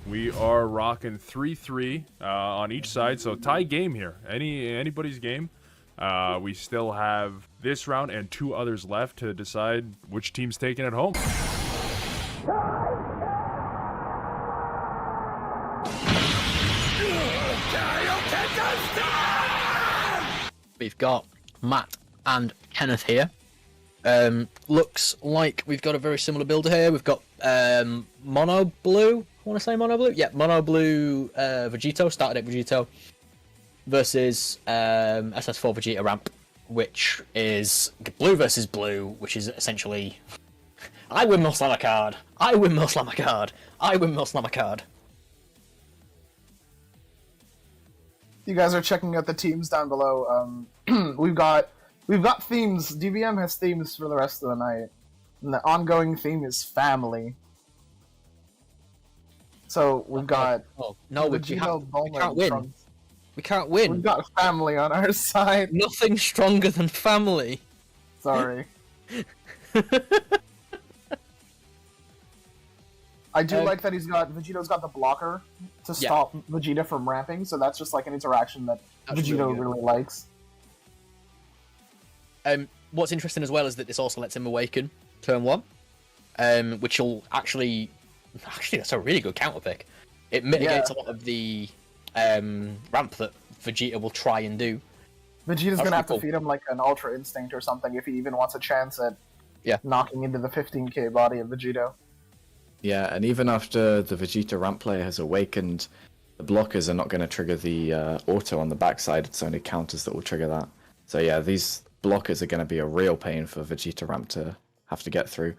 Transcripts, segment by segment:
We are rocking 3-3 on each side, so tie game here. Anybody's game. We still have this round and 2 others left to decide which team's taking it home. We've got Matt and Kenneth here. Looks like we've got a very similar builder here. We've got Mono Blue. I want to say Mono Blue. Yeah, Mono Blue Vegito, starter deck Vegito, versus SS4 Vegeta ramp, which is blue versus blue, which is essentially I win, slam a card. I win, slam a card. I win, slam a card. You guys are checking out the teams down below. We've got themes. DBM has themes for the rest of the night, and the ongoing theme is family. So we've got. Oh no, we can't win. We can't win. We've got family on our side. Nothing stronger than family. Sorry. I do like that Vegito's got the blocker to stop Vegeta from ramping, so that's just like an interaction that Vegito really likes. What's interesting as well is that this also lets him awaken turn 1, which will actually that's a really good counter pick. It mitigates a lot of the ramp that Vegeta will try and do. Vegeta's gonna have to feed him like an Ultra Instinct or something if he even wants a chance at knocking into the 15k body of Vegito. Yeah, and even after the Vegeta ramp player has awakened, the blockers are not going to trigger the auto on the backside. It's only counters that will trigger that. So yeah, these blockers are going to be a real pain for Vegeta ramp to have to get through,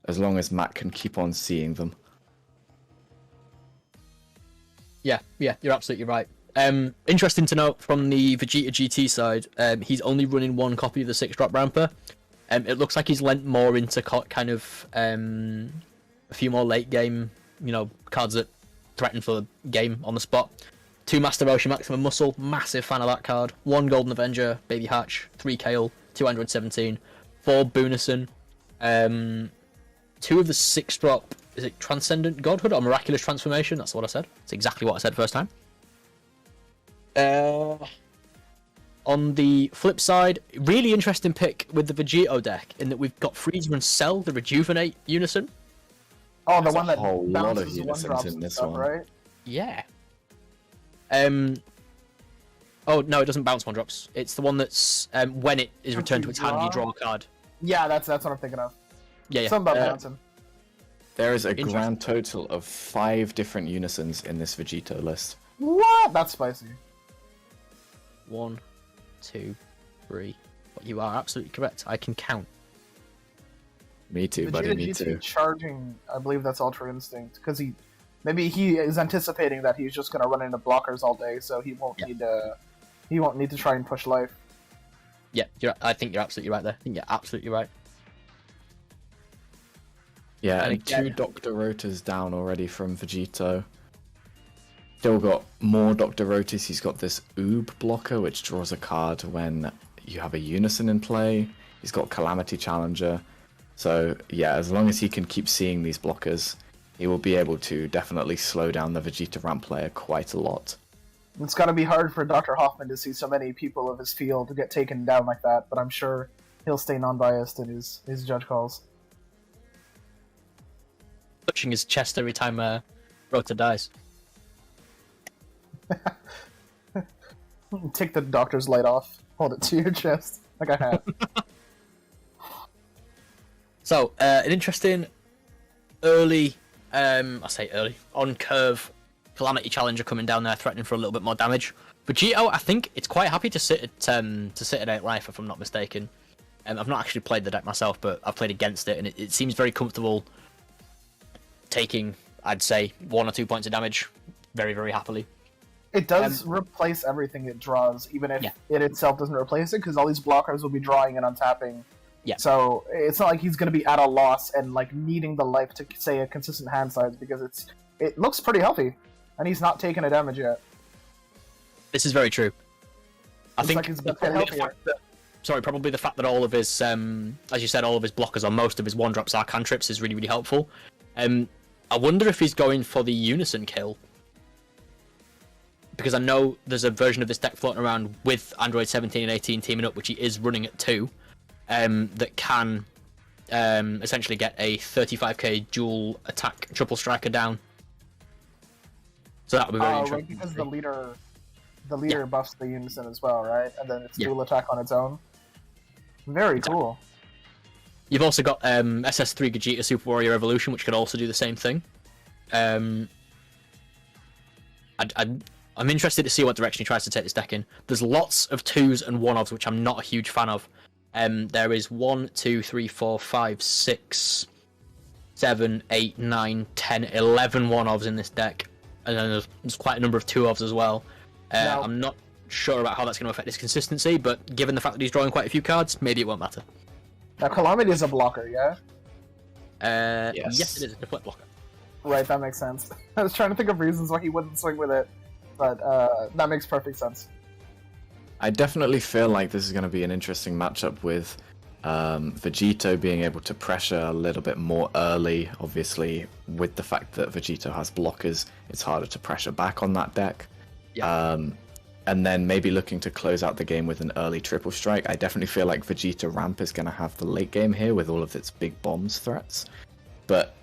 as long as Matt can keep on seeing them. Yeah, you're absolutely right. Interesting to note from the Vegeta GT side, he's only running 1 copy of the 6-drop ramper. It looks like he's lent more into kind of a few more late game, cards that threaten for the game on the spot. 2 Master Roshi Maximum Muscle, massive fan of that card. 1 Golden Avenger, Baby Hatch, 3 Kale, 2 Android 17, 4 Boonison, 2 of the 6-drop, is it Transcendent Godhood or Miraculous Transformation? That's what I said. It's exactly what I said first time. On the flip side, really interesting pick with the Vegito deck in that we've got Frieza and Cell, the Rejuvenate Unison. Oh, the one that whole lot of bounces unisons in this stuff, one, right? Yeah. Oh no, it doesn't bounce 1-drops. It's the one that's when it is returned to its hand, you draw a card. Yeah, that's what I'm thinking of. Yeah. Something about bouncing. There is a grand total of 5 different unisons in this Vegito list. What? That's spicy. 1, 2, 3. But you are absolutely correct. I can count. Me too, buddy. Me too. Charging, I believe that's Ultra Instinct, because maybe he is anticipating that he's just gonna run into blockers all day, so he won't need to try and push life. Yeah, I think you're absolutely right there. I think you're absolutely right. Yeah, and 2 Dr. Rotas down already from Vegito. Still got more Dr. Rotas. He's got this Oob blocker, which draws a card when you have a Unison in play. He's got Calamity Challenger. So yeah, as long as he can keep seeing these blockers, he will be able to definitely slow down the Vegeta ramp player quite a lot. It's gotta be hard for Dr. Hoffman to see so many people of his field get taken down like that, but I'm sure he'll stay non-biased in his judge calls. Touching his chest every time Rota dies. Take the doctor's light off. Hold it to your chest, like I have. So, an interesting early, I say early, on curve Calamity Challenger coming down there, threatening for a little bit more damage. Vegito, I think it's quite happy to sit at 8 life, if I'm not mistaken. I've not actually played the deck myself, but I've played against it, and it seems very comfortable taking, I'd say, 1 or 2 points of damage very, very happily. It does replace everything it draws, even if it itself doesn't replace it, because all these blockers will be drawing and untapping. Yeah. So it's not like he's going to be at a loss and like needing the life to say a consistent hand size, because it looks pretty healthy, and he's not taking a damage yet. This is very true. I think probably the fact that all of his, as you said, all of his blockers or most of his 1-drops are cantrips is really, really helpful. I wonder if he's going for the Unison kill. Because I know there's a version of this deck floating around with Android 17 and 18 teaming up, which he is running at 2, that can essentially get a 35k dual attack triple striker down. So that would be very interesting. Right, because the leader buffs the Unison as well, right? And then it's dual attack on its own. Very cool. You've also got SS3 Vegeta Super Warrior Evolution, which could also do the same thing. I'm interested to see what direction he tries to take this deck in. There's lots of 2s and 1-ofs, which I'm not a huge fan of. There is 1, 2, 3, 4, 5, 6, 7, 8, 9, 10, 11 1-ofs in this deck. And then there's quite a number of 2-ofs as well. I'm not sure about how that's going to affect his consistency, but given the fact that he's drawing quite a few cards, maybe it won't matter. Now, Calamity is a blocker, yeah? Yes, it is a deflect blocker. Right, that makes sense. I was trying to think of reasons why he wouldn't swing with it, but that makes perfect sense. I definitely feel like this is going to be an interesting matchup with Vegito being able to pressure a little bit more early. Obviously, with the fact that Vegito has blockers, it's harder to pressure back on that deck. Yeah. And then maybe looking to close out the game with an early triple strike. I definitely feel like Vegeta Ramp is going to have the late game here with all of its big bombs threats. But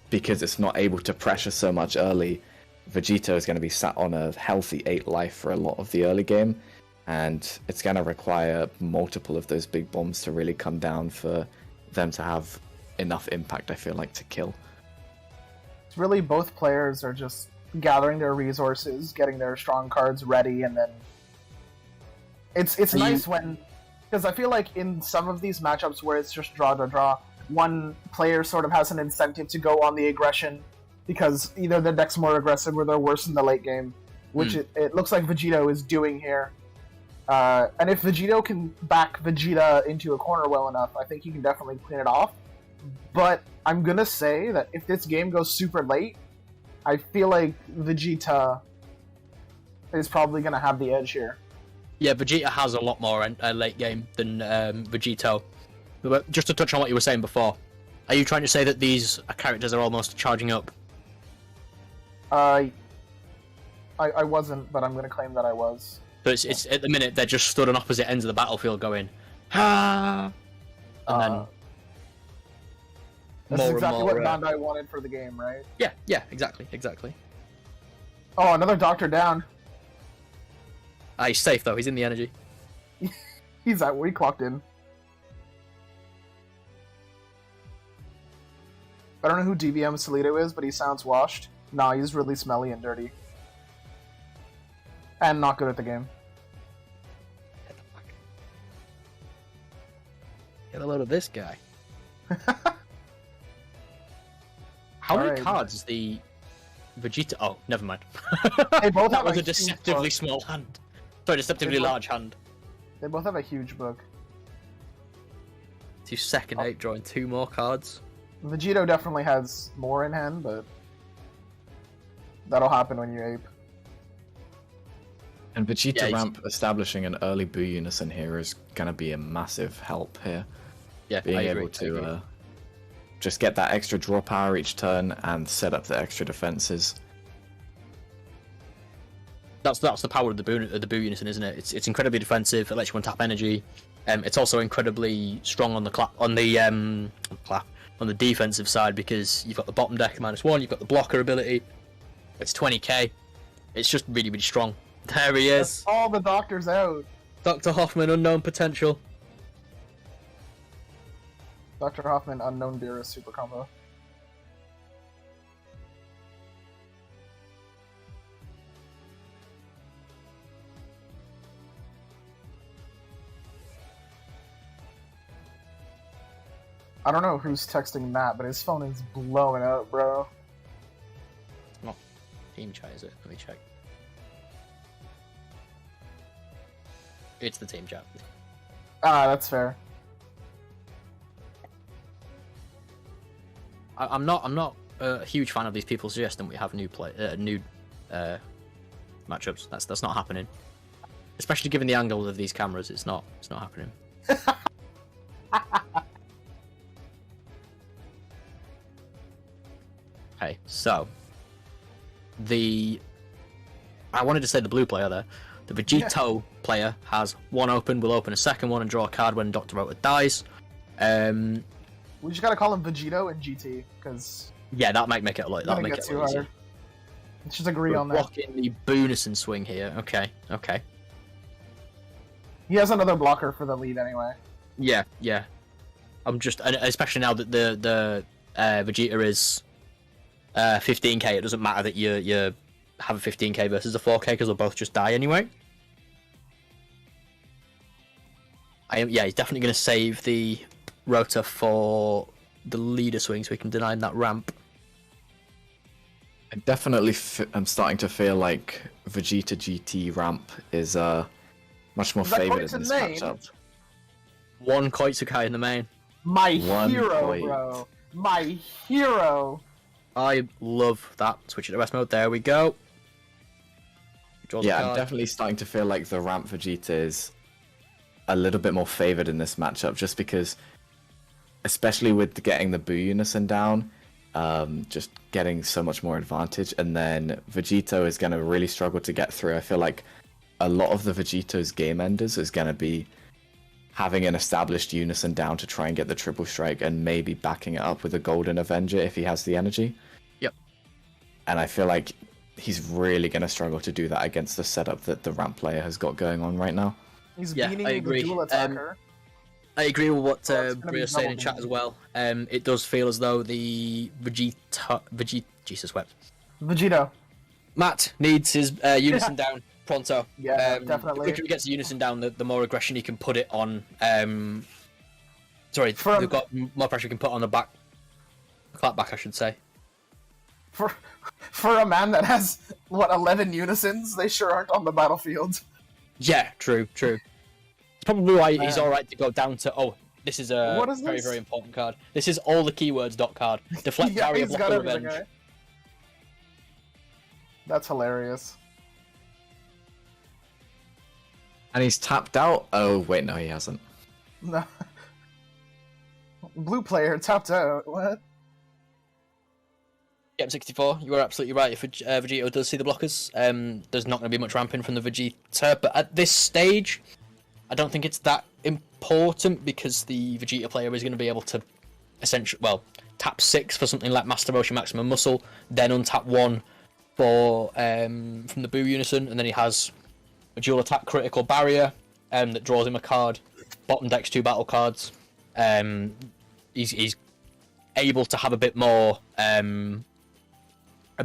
because it's not able to pressure so much early, Vegito is going to be sat on a healthy 8 life for a lot of the early game. And it's going to require multiple of those big bombs to really come down for them to have enough impact, I feel like, to kill. It's really both players are just gathering their resources, getting their strong cards ready, and then it's nice when, because I feel like in some of these matchups where it's just draw to draw, one player sort of has an incentive to go on the aggression because either their deck's more aggressive or they're worse in the late game, which it looks like Vegito is doing here. And if Vegito can back Vegeta into a corner well enough, I think he can definitely clean it off. But I'm gonna say that if this game goes super late, I feel like Vegeta is probably going to have the edge here. Yeah, Vegeta has a lot more late game than Vegito. But just to touch on what you were saying before, are you trying to say that these characters are almost charging up? I wasn't, but I'm going to claim that I was. So it's at the minute they're just stood on opposite ends of the battlefield going, ha, and then this is exactly more, what Bandai wanted for the game, right? Yeah, exactly. Oh, another Doctor down. He's safe though. He's in the energy. He's at where he clocked in. I don't know who DBM Solito is, but he sounds washed. Nah, he's really smelly and dirty. And not good at the game. Get a load of this guy. How many cards is the Vegeta? Oh, never mind. They both that have was a deceptively small hand. Sorry, deceptively large hand. They both have a huge book. 2 second 8, drawing 2 more cards. Vegito definitely has more in hand, but that'll happen when you ape. And Vegeta Ramp establishing an early Boo Unison here is going to be a massive help here. Yeah, being able to just get that extra draw power each turn and set up the extra defenses. That's the power of the Boo Unison, isn't it? It's incredibly defensive. It lets you untap energy. It's also incredibly strong on the defensive side because you've got the bottom deck -1, you've got the blocker ability. It's 20k. It's just really, really strong. There he is. All the doctors out. Dr. Hoffman, unknown potential. Dr. Hoffman, unknown Beerus super combo. I don't know who's texting Matt, but his phone is blowing up, bro. It's not team chat, is it? Let me check. It's the team chat. Ah, that's fair. I'm not a huge fan of these people suggesting we have new matchups. That's not happening. Especially given the angles of these cameras, it's not happening. I Hey, So, I wanted to say the blue player there. The Vegito player has one open, will open a second one and draw a card when Dr. Rota dies. We just gotta call him Vegito and GT, because... Yeah, that might make it a lot, that'll make it a lot easier. Let's just agree on that. Blocking the Boonison swing here. Okay. He has another blocker for the lead anyway. Yeah. I'm just, especially now that the Vegeta is 15k, it doesn't matter that you have a 15k versus a 4k because they'll both just die anyway. He's definitely going to save the Rota for the leader swing so we can deny him that ramp. I definitely I'm starting to feel like Vegeta GT ramp is much more favoured in this matchup. One Koitsukai in the main. My hero, bro. My hero. I love that. Switch it to rest mode. There we go. Yeah, I'm definitely starting to feel like the ramp Vegeta is a little bit more favoured in this matchup, just because, especially with getting the Buu Unison down, just getting so much more advantage, and then Vegito is going to really struggle to get through. I feel like a lot of the Vegito's game enders is going to be having an established Unison down to try and get the triple strike, and maybe backing it up with a Golden Avenger if he has the energy. Yep. And I feel like he's really going to struggle to do that against the setup that the ramp player has got going on right now. He's beating the dual attacker. I agree with what Bria's saying in chat as well. It does feel as though the Vegito Matt needs his Unison down pronto. Yeah, definitely. The quicker he gets the Unison down, the more aggression he can put it on. They've got more pressure he can put on the back. Clapback, I should say. For a man that has 11 Unisons, they sure aren't on the battlefield. Yeah, true. It's probably why he's alright to go down to. Oh, this is a very, very important card. This is all the keywords card. Deflect, barrier, block, revenge. Okay. That's hilarious. And he's tapped out. Oh wait, no, he hasn't. No. Blue player tapped out. What? Yep, 64. You are absolutely right. If Vegito does see the blockers, there's not going to be much ramping from the Vegeta. But at this stage, I don't think it's that important because the Vegeta player is going to be able to tap 6 for something like Master Motion Maximum Muscle, then untap 1 for from the Buu Unison, and then he has a dual attack critical barrier that draws him a card. Bottom deck's 2 battle cards. He's able to have a bit more of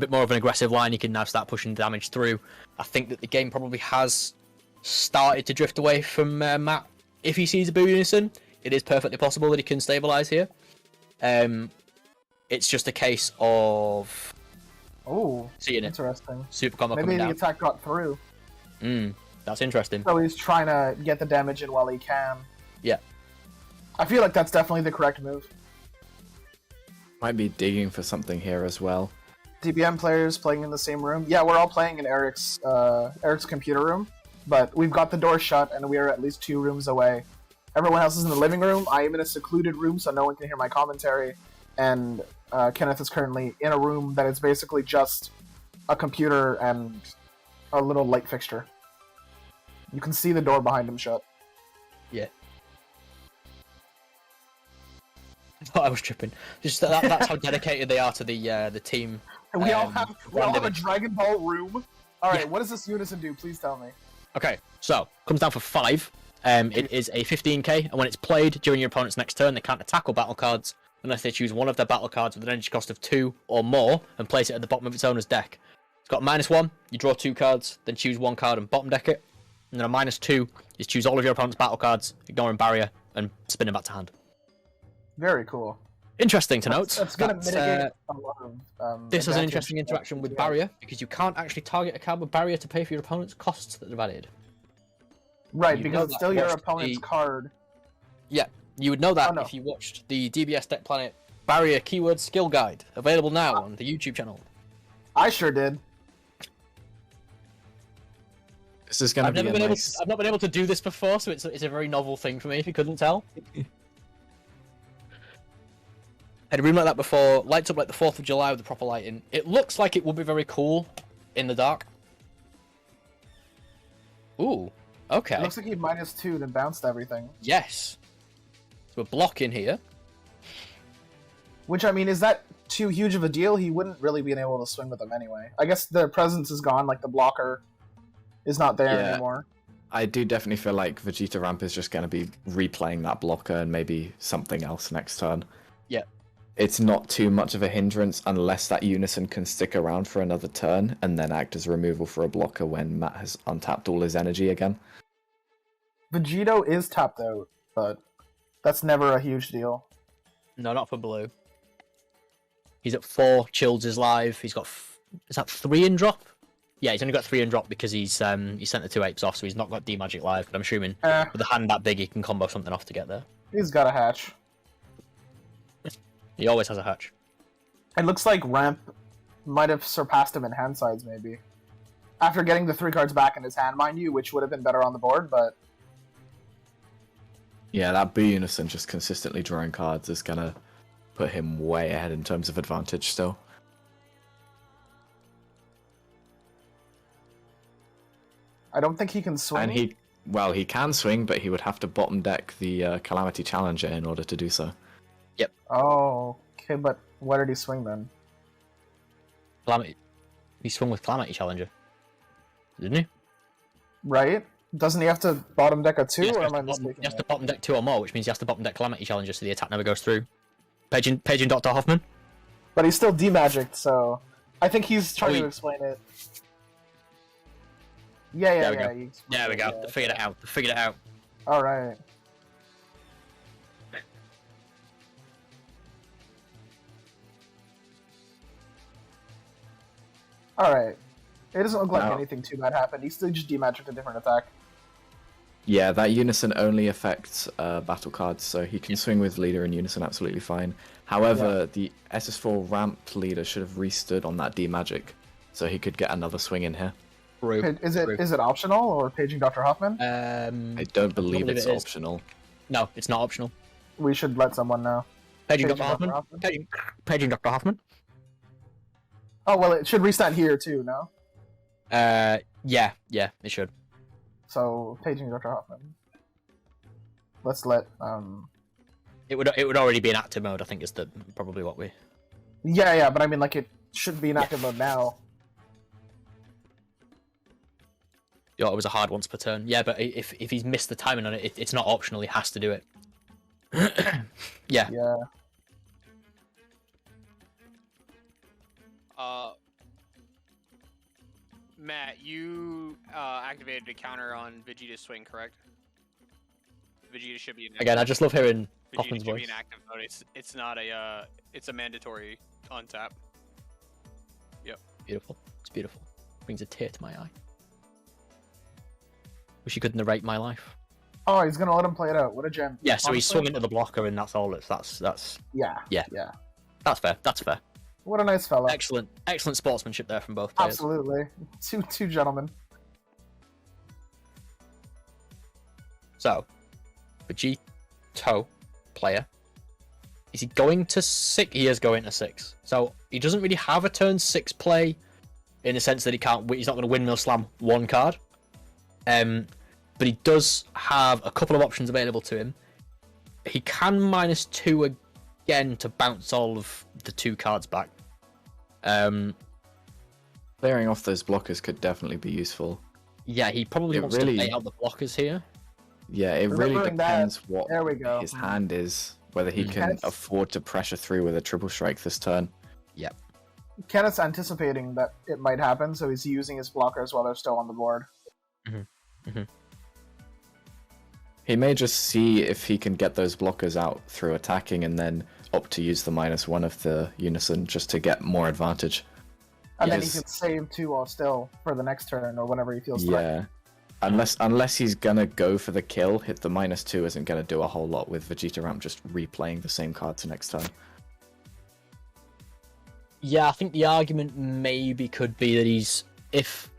an aggressive line. He can now start pushing damage through. I think that the game probably has started to drift away from Matt. If he sees a Buu Unison, it is perfectly possible that he can stabilize here. It's just a case of seeing it. Interesting. Super combo Maybe coming the down. attack got through. That's interesting. So he's trying to get the damage in while he can. Yeah. I feel like that's definitely the correct move. Might be digging for something here as well. DBM players playing in the same room. Yeah, we're all playing in Eric's computer room, but we've got the door shut and we are at least 2 rooms away. Everyone else is in the living room. I am in a secluded room so no one can hear my commentary, and Kenneth is currently in a room that is basically just a computer and a little light fixture. You can see the door behind him shut. Yeah. I was tripping. Just that's how dedicated they are to the team. We all have a Dragon Ball room. All right, what does this Unison do? Please tell me. Okay, so comes down for 5. It is a 15k, and when it's played during your opponent's next turn, they can't attack or battle cards unless they choose one of their battle cards with an energy cost of 2 or more and place it at the bottom of its owner's deck. It's got -1. You draw 2 cards, then choose 1 card and bottom deck it. And then a -2 is choose all of your opponent's battle cards, ignoring barrier, and spin them back to hand. Very cool. Interesting to note. That's going to mitigate a lot of. This has an interesting interaction with barrier because you can't actually target a card with barrier to pay for your opponent's costs that they've added. Right, because it's still your opponent's card. Yeah, you would know that if you watched the DBS Deck Planet Barrier Keyword Skill Guide, available now on the YouTube channel. I sure did. This is going to be I've not been able to do this before, so it's a very novel thing for me, if you couldn't tell. Had a room like that before, lights up like the 4th of July with the proper lighting. It looks like it would be very cool in the dark. Ooh, okay. It looks like he -2 and bounced everything. Yes. So we're blocking here. Which, I mean, is that too huge of a deal? He wouldn't really be able to swing with them anyway. I guess the presence is gone, like the blocker is not there anymore. I do definitely feel like Vegeta Ramp is just going to be replaying that blocker and maybe something else next turn. Yeah. It's not too much of a hindrance unless that Unison can stick around for another turn and then act as removal for a blocker when Matt has untapped all his energy again. Vegito is tapped out, but that's never a huge deal. No, not for blue. He's at 4, Childs is live. He's got, is that 3 in drop? Yeah, he's only got 3 in drop because he sent the 2 apes off, so he's not got D-Magic live, but I'm assuming with a hand that big he can combo something off to get there. He's got a hatch. He always has a hatch. It looks like Ramp might have surpassed him in hand size, maybe. After getting the 3 cards back in his hand, mind you, which would have been better on the board, but... Yeah, that B Unison just consistently drawing cards is going to put him way ahead in terms of advantage still. I don't think he can swing. And he can swing, but he would have to bottom deck the Calamity Challenger in order to do so. Yep. Oh, okay, but where did he swing then? Calamity. He swung with Calamity Challenger, didn't he? Right? Doesn't he have to bottom deck a 2, Yes, or he am I has mistaken? to bottom deck 2 or more, which means he has to bottom deck Calamity Challenger so the attack never goes through. Paging Dr. Hoffman. But he's still D-Magicked, so... I think he's trying to explain it. Yeah. There we go. They figured it out. Alright. Alright. It doesn't look like anything too bad happened. He still just D-Magicked a different attack. Yeah, that Unison only affects battle cards, so he can swing with Leader and Unison absolutely fine. However, the SS4 Ramp Leader should have restood on that D-Magic, so he could get another swing in here. Is it optional, or paging Dr. Hoffman? I don't believe it's optional. No, it's not optional. We should let someone know. Paging Dr. Hoffman. Paging Dr. Hoffman. Oh, well, it should restart here, too, no? Yeah, it should. So, paging Dr. Hoffman. Let's let, It would already be in active mode, I think is probably what we... Yeah, but I mean, like, it should be in active mode now. Yeah, it was a hard once per turn. Yeah, but if he's missed the timing on it, it's not optional, he has to do it. Yeah. Yeah. Matt, you activated a counter on Vegeta's swing, correct? Vegeta should be in Again, I just love hearing Vegeta Hoffman's should voice. be in active mode. It's not a it's a mandatory untap. Yep. Beautiful. It's beautiful. Brings a tear to my eye. Wish you could narrate my life. Oh, he's gonna let him play it out. What a gem. Yeah, so he Honestly? swung into the blocker, and that's all. That's Yeah. that's fair. That's fair. What a nice fella. Excellent sportsmanship there from both players. Absolutely. Two gentlemen. So, Vegito player. Is he going to 6? He is going to 6. So he doesn't really have a turn 6 play, in the sense that he's not going to windmill slam one card. But he does have a couple of options available to him. He can -2 again to bounce all of the 2 cards back. Clearing off those blockers could definitely be useful. Yeah, he probably wants to play out the blockers here. Yeah, it really Remembering depends that, what there we go. his hand is, whether he can afford to pressure through with a triple strike this turn. Yep. Kenneth's anticipating that it might happen, so he's using his blockers while they're still on the board. He may just see if he can get those blockers out through attacking and then opt to use the -1 of the Unison just to get more advantage. And then he Yes. can save 2 while still for the next turn, or whenever he feels Yeah. threatened. Unless he's gonna go for the kill, hit the -2 isn't gonna do a whole lot with Vegeta Ramp just replaying the same cards next turn. Yeah, I think the argument maybe could be that if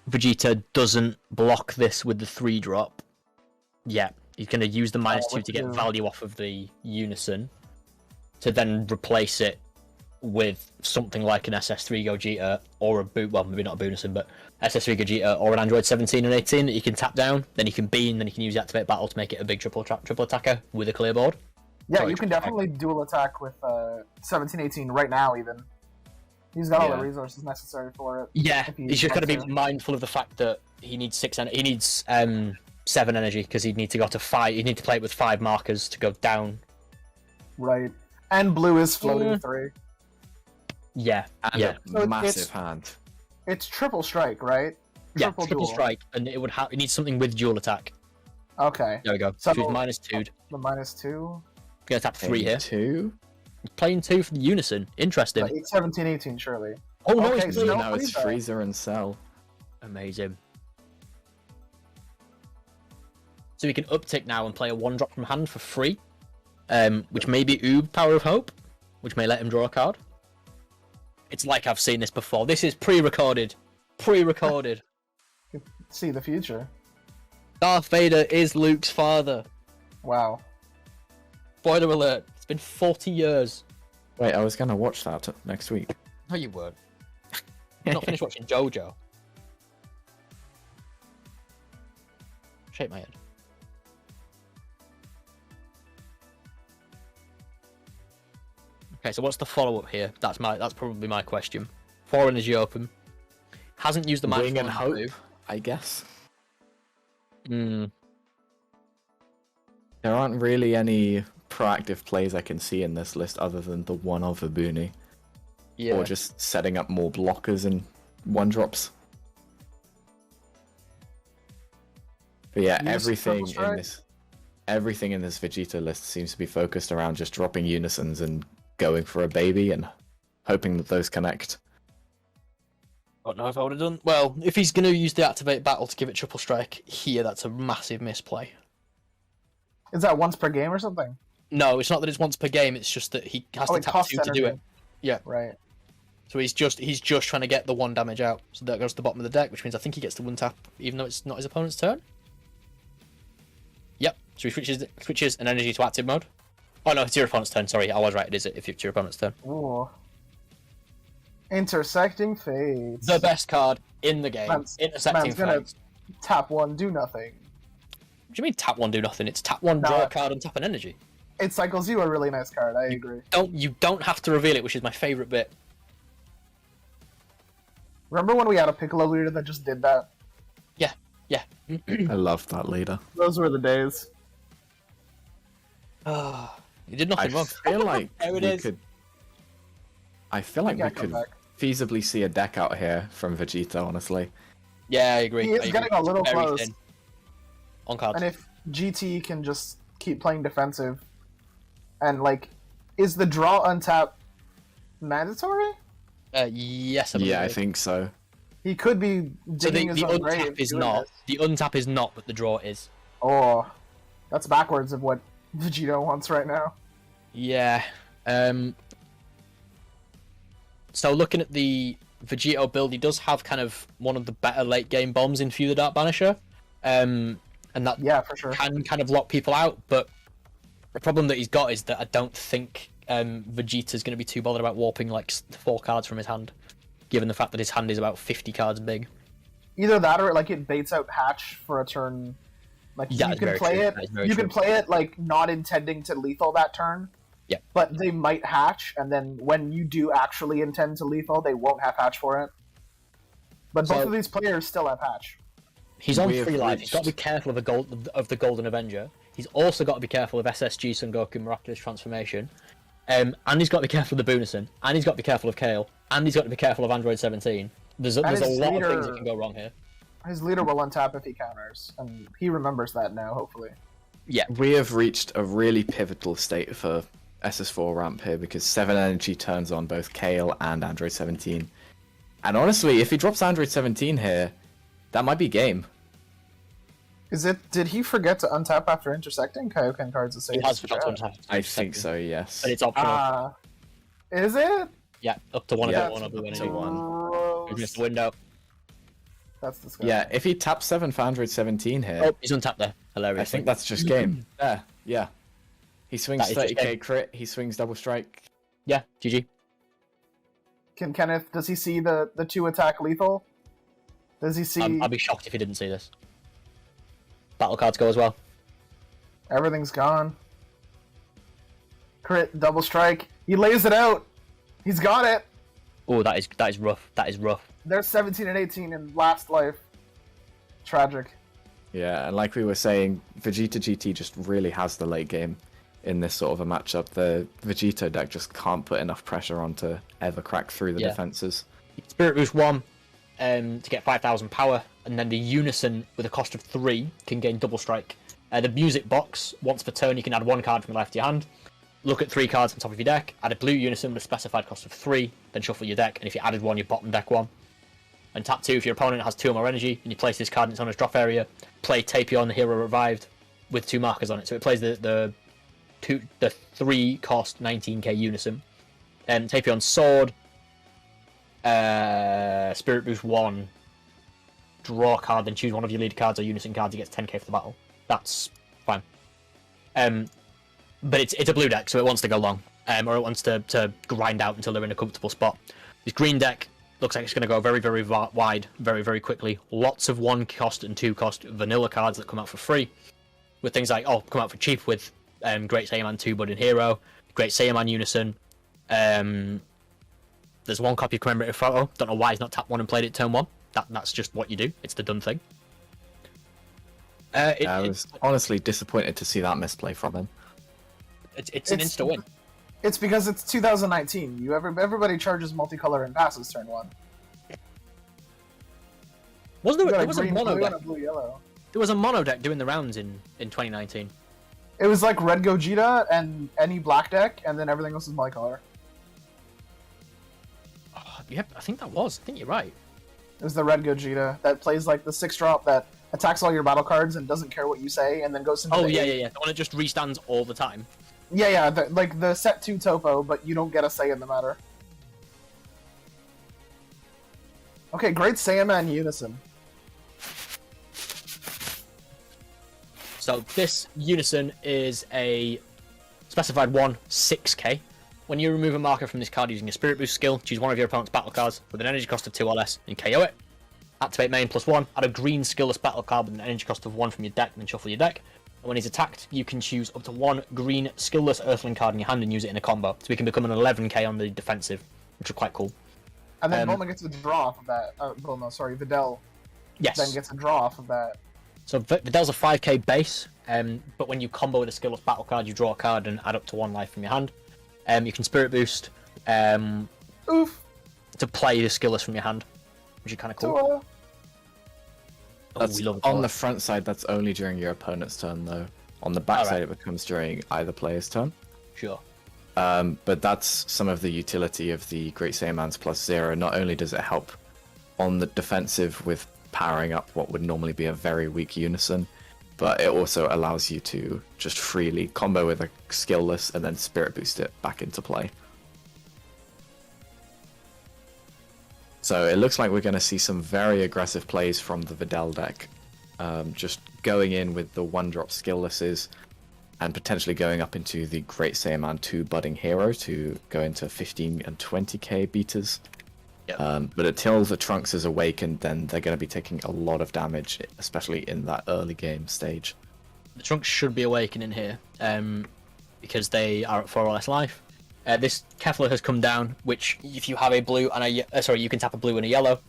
Vegeta doesn't block this with the 3-drop, yeah, He's going to use the -2 what to to get do? value off of the Unison, to then replace it with something like an SS3 Gogeta or a boot. Well, maybe not a Boonison, but SS3 Gogeta or an Android 17 and 18 that you can tap down. Then you can beam. Then you can use the Activate Battle to make it a big triple attacker with a clear board. Yeah, Sorry, you can triple definitely dual attack with 17-18 right now. Even he's got all Yeah. the resources necessary for it. Yeah, if he he's just got to be wants to. mindful of the fact that he needs 7 energy because he'd need to go to 5. He'd need to play it with 5 markers to go down. Right, and blue is floating Yeah. 3. Yeah, And yeah. a So massive it's- hand. It's triple strike, right? Yeah, triple duel. strike, and it would have. It needs something with dual attack. Okay, There we go. So- So he's -2. the -2. Gonna tap 3 here. 2? He's playing 2 for the Unison. Interesting. 17-18 surely. Oh no, okay, he's so playing. no- No, it's Frieza. Freezer and Cell. Amazing. So we can uptick now and play a 1-drop from hand for free, which may be Oob Power of Hope, which may let him draw a card. It's like I've seen this before. This is pre-recorded. Pre-recorded. See the future. Darth Vader is Luke's father. Wow. Spoiler alert. It's been 40 years. Wait, I was gonna watch that next week. No, you weren't. You've not finished watching JoJo. Shake my head. Okay, so what's the follow-up here? That's probably my question. 4 energy open. Hasn't used the Wing and -1 Hope, move. I guess. Hmm. There aren't really any proactive plays I can see in this list other than the one of Abuni. Yeah. Or just setting up more blockers and 1-drops. But yeah, Use everything triple in this Vegeta list seems to be focused around just dropping Unisons and going for a baby and hoping that those connect. I don't know if I would have done. Well, if he's going to use the Activate Battle to give it triple strike here, that's a massive misplay. Is that once per game or something? No, it's not that it's once per game. It's just that he has Oh, to it tap costs 2 to do energy. it. Yeah. Right. So he's just trying to get the 1 damage out. So that goes to the bottom of the deck, which means I think he gets the 1 tap, even though it's not his opponent's turn. Yep. So he switches an energy to active mode. Oh no, it's your opponent's turn. Sorry, I was right. It is if it's your opponent's turn. Ooh. Intersecting Fates. The best card in the game. Man's Intersecting gonna Fates. tap 1, do nothing. What do you mean tap 1, do nothing? It's tap 1, draw Nah. a card, and tap an energy. It cycles you a really nice card, I agree. You don't have to reveal it, which is my favourite bit. Remember when we had a Piccolo leader that just did that? Yeah. I love that leader. Those were the days. You did I nothing wrong. feel like There it we is. could. I feel like we can't come could back. feasibly see a deck out here from Vegeta, honestly. Yeah, I agree. He is I agree. getting a little Very close. thin. On cards. And if GT can just keep playing defensive, and like, is the draw untap mandatory? Yes, I Yeah, I believe. think so. He could be So digging the his own grave. untap is doing not. this. The untap is not, but the draw is. Oh, that's backwards of what Vegito wants right now. Yeah. So looking at the Vegito build, he does have kind of one of the better late game bombs in Few the Dark Banisher. And that Yeah, for sure. can kind of lock people out, but the problem that he's got is that I don't think Vegeta's going to be too bothered about warping like 4 cards from his hand, given the fact that his hand is about 50 cards big. Either that or like it baits out Hatch for a turn. Like That you is can very play true. it. That is very You true. can play it like not intending to lethal that turn. Yeah. But they might hatch, and then when you do actually intend to lethal, they won't have hatch for it. But both So- of these players still have hatch. He's on We have 3 lives. He's got to be reached- careful of the Golden Avenger. He's also got to be careful of SSG Son Goku Miraculous Transformation. And he's got to be careful of the Boonison. And he's got to be careful of Kale. And he's got to be careful of Android 17. There's a his lot of things leader- that can go wrong here. His leader will untap if he counters, and he remembers that now, hopefully. Yeah. We have reached a really pivotal state for SS4 ramp here because 7 energy turns on both Kale and Android 17. And honestly, if he drops Android 17 here, that might be game. Is it? Did he forget to untap after intersecting Kaioken cards? He has forgot to untap. I think so, yes. But it's optional. Is it? Yeah, up to 1 Yeah, of 1 of the up energy. to 1. Gross. We missed the window. That's disgusting. Yeah, if he taps 7 for Android 17 here, Oh, he's untapped there. Hilarious. I think that's just game. There, yeah. He swings That is just 30k game. crit, he swings double strike. Yeah, GG. Can Kenneth, does he see the 2 attack lethal? Does he see I'd be shocked if he didn't see this. Battle cards go as well. everything's gone? Crit, double strike. He lays it out. He's got it. Oh, that is rough. That is rough. There's 17 and 18 in last life. Tragic. Yeah, and like we were saying, Vegeta GT just really has the late game in this sort of a matchup. The Vegito deck just can't put enough pressure on to ever crack through the defenses. Spirit Boost 1 to get 5,000 power, and then the Unison with a cost of 3 can gain double strike. The Music Box, once per turn, you can add 1 card from your left to your hand. Look at 3 cards on top of your deck, add a blue Unison with a specified cost of 3, then shuffle your deck, and if you added 1, you bottom deck 1. And tap 2 if your opponent has 2 or more energy, and you place this card in its owner's drop area. Play Tapion, the Hero Revived, with 2 markers on it. So it plays the 3 cost 19k Unison. Tapion Sword, Spirit Boost 1, draw a card, then choose one of your lead cards or Unison cards, he gets 10k for the battle. That's fine. But it's a blue deck, so it wants to go long, or it wants to grind out until they're in a comfortable spot. This green deck looks like it's going to go very, very wide, very, very quickly. Lots of 1 cost and 2 cost vanilla cards that come out for free, with things like, come out for cheap with Great Saiyaman 2 Budding Hero, Great Saiyaman Unison. There's 1 copy of Commemorative Photo. Don't know why he's not tapped 1 and played it turn 1. That's just what you do. It's the done thing. I was honestly disappointed to see that misplay from him. It's an insta win. It's because it's 2019. Everybody charges multicolor and passes turn 1. Wasn't You got there was a green, mono blue, deck? and a blue yellow. There was a mono deck doing the rounds in 2019. It was like red Gogeta and any black deck, and then everything else is multicolor. Oh, yep, I think you're right. It was the red Gogeta that plays like the 6-drop that attacks all your battle cards and doesn't care what you say, and then goes into Oh the yeah, eight. yeah. The one that just restands all the time. Yeah, like the set 2 topo, but you don't get a say in the matter. Okay, Great Saiyaman Unison. So this Unison is a specified 6k. When you remove a marker from this card using your Spirit Boost skill, choose one of your opponent's battle cards with an energy cost of 2 or less, and KO it. Activate main +1, add a green skillless battle card with an energy cost of 1 from your deck, and then shuffle your deck. And when he's attacked, you can choose up to 1 green skillless Earthling card in your hand and use it in a combo. So we can become an 11k on the defensive, which is quite cool. And then Bulma gets a draw off of that. Videl Yes. then gets a draw off of that. So Videl's a 5k base, but when you combo with a skillless battle card, you draw a card and add up to 1 life from your hand. You can Spirit Boost Oof. to play the skillless from your hand, which is kind of cool. So, That's we love it. on the front side, that's only during your opponent's turn, though. On the back side, Alright. it becomes during either player's turn. Sure. But that's some of the utility of the Great Saiyamans +0. Not only does it help on the defensive with powering up what would normally be a very weak Unison, but it also allows you to just freely combo with a skillless and then Spirit Boost it back into play. So it looks like we're going to see some very aggressive plays from the Videl deck. Just going in with the 1-drop skilllesses and potentially going up into the Great Saiyaman 2 Budding Hero to go into 15 and 20k beaters. Yep. But until the Trunks is awakened, then they're going to be taking a lot of damage, especially in that early game stage. The Trunks should be awakening here, because they are at 4 or less life. This Kefla has come down, which if you have a blue and you can tap a blue and a yellow,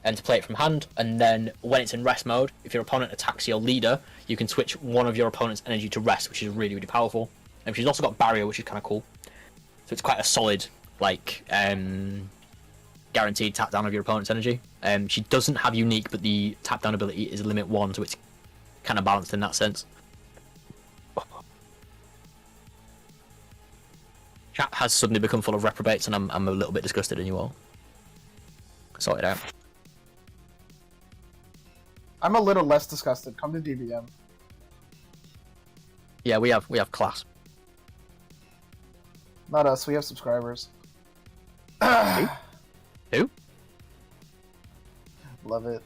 and to play it from hand. And then when it's in rest mode, if your opponent attacks your leader, you can switch one of your opponent's energy to rest, which is really, really powerful. And she's also got barrier, which is kind of cool. So it's quite a solid, guaranteed tap down of your opponent's energy. She doesn't have unique, but the tap down ability is limit 1, so it's kind of balanced in that sense. Chat has suddenly become full of reprobates, and I'm a little bit disgusted in you all. Sort it out. I'm a little less disgusted. Come to DBM. Yeah, we have class. Not us. We have subscribers. Who? Love it.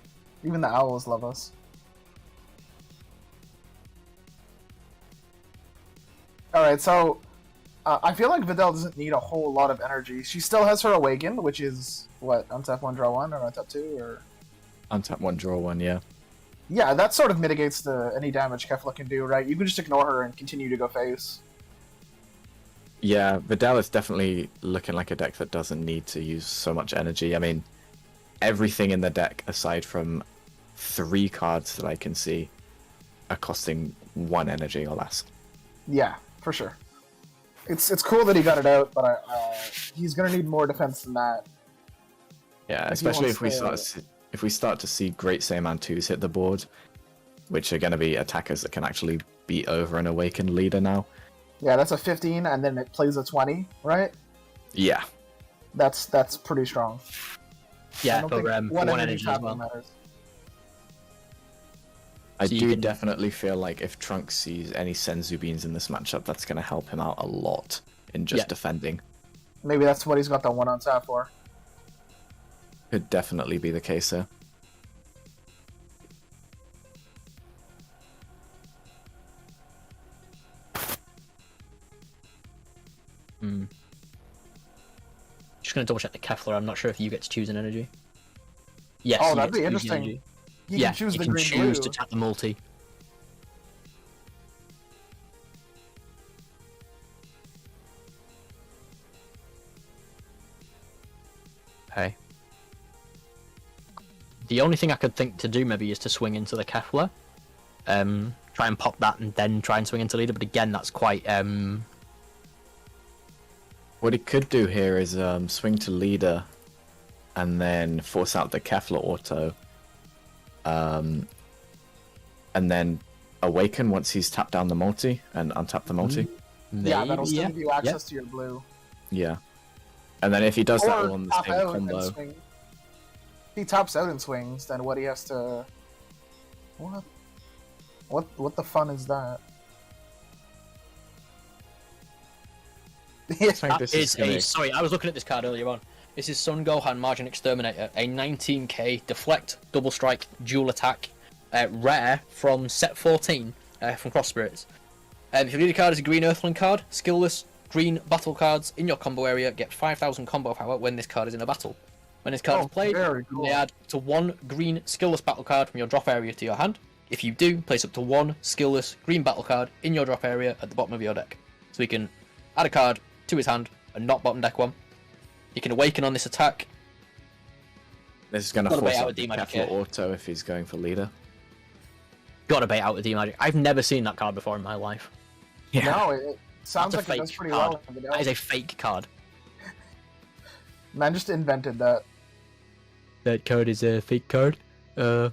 Even the owls love us. Alright, so I feel like Videl doesn't need a whole lot of energy. She still has her Awaken, which is, what, untap 1, draw 1, or untap 2, or... Untap 1, draw 1, yeah. Yeah, that sort of mitigates any damage Kefla can do, right? You can just ignore her and continue to go face. Yeah, Videl is definitely looking like a deck that doesn't need to use so much energy. I mean, everything in the deck, aside from 3 cards that I can see, are costing 1 energy or less. Yeah, for sure. It's cool that he got it out, but he's gonna need more defense than that. Yeah, especially if we start to see Great Saiyaman 2s hit the board, which are going to be attackers that can actually beat over an Awakened leader now. Yeah, that's a 15, and then it plays a 20, right? Yeah. That's pretty strong. Yeah, for one energy as well. Matters. I do definitely feel like if Trunks sees any Senzu Beans in this matchup, that's going to help him out a lot in just defending. Maybe that's what he's got the 1 on tap for. Could definitely be the case here. Just going to double check the Kefla. I'm not sure if you get to choose an energy. Yes. Oh, that'd be interesting. You can choose the green blue. To tap the multi. Okay. The only thing I could think to do maybe is to swing into the Kefla. Try and pop that and then try and swing into leader, but again that's quite What he could do here is swing to leader and then force out the Kefla auto. And then Awaken once he's tapped down the multi and untap the multi. Yeah, that'll still give you access to your blue. Yeah. And then if he does that all on the tap same out combo... and swing. If he taps out and swings, then what he has to... What the fun is that? Sorry, I was looking at this card earlier on. This is Son Gohan Margin Exterminator, a 19k deflect, double strike, dual attack, rare from set 14 from Cross Spirits. If your leader card is a green Earthling card, skillless green battle cards in your combo area get 5,000 combo power when this card is in a battle. When this card is played, you may add to 1 green skillless battle card from your drop area to your hand. If you do, place up to 1 skillless green battle card in your drop area at the bottom of your deck. So he can add a card to his hand and not bottom deck one. He can Awaken on this attack. This is going to force out the Kefla auto if he's going for leader. Gotta bait out the D-Magic. I've never seen that card before in my life. Yeah. No, it sounds like it does pretty well. That is a fake card. Man just invented that. That card is a fake card. And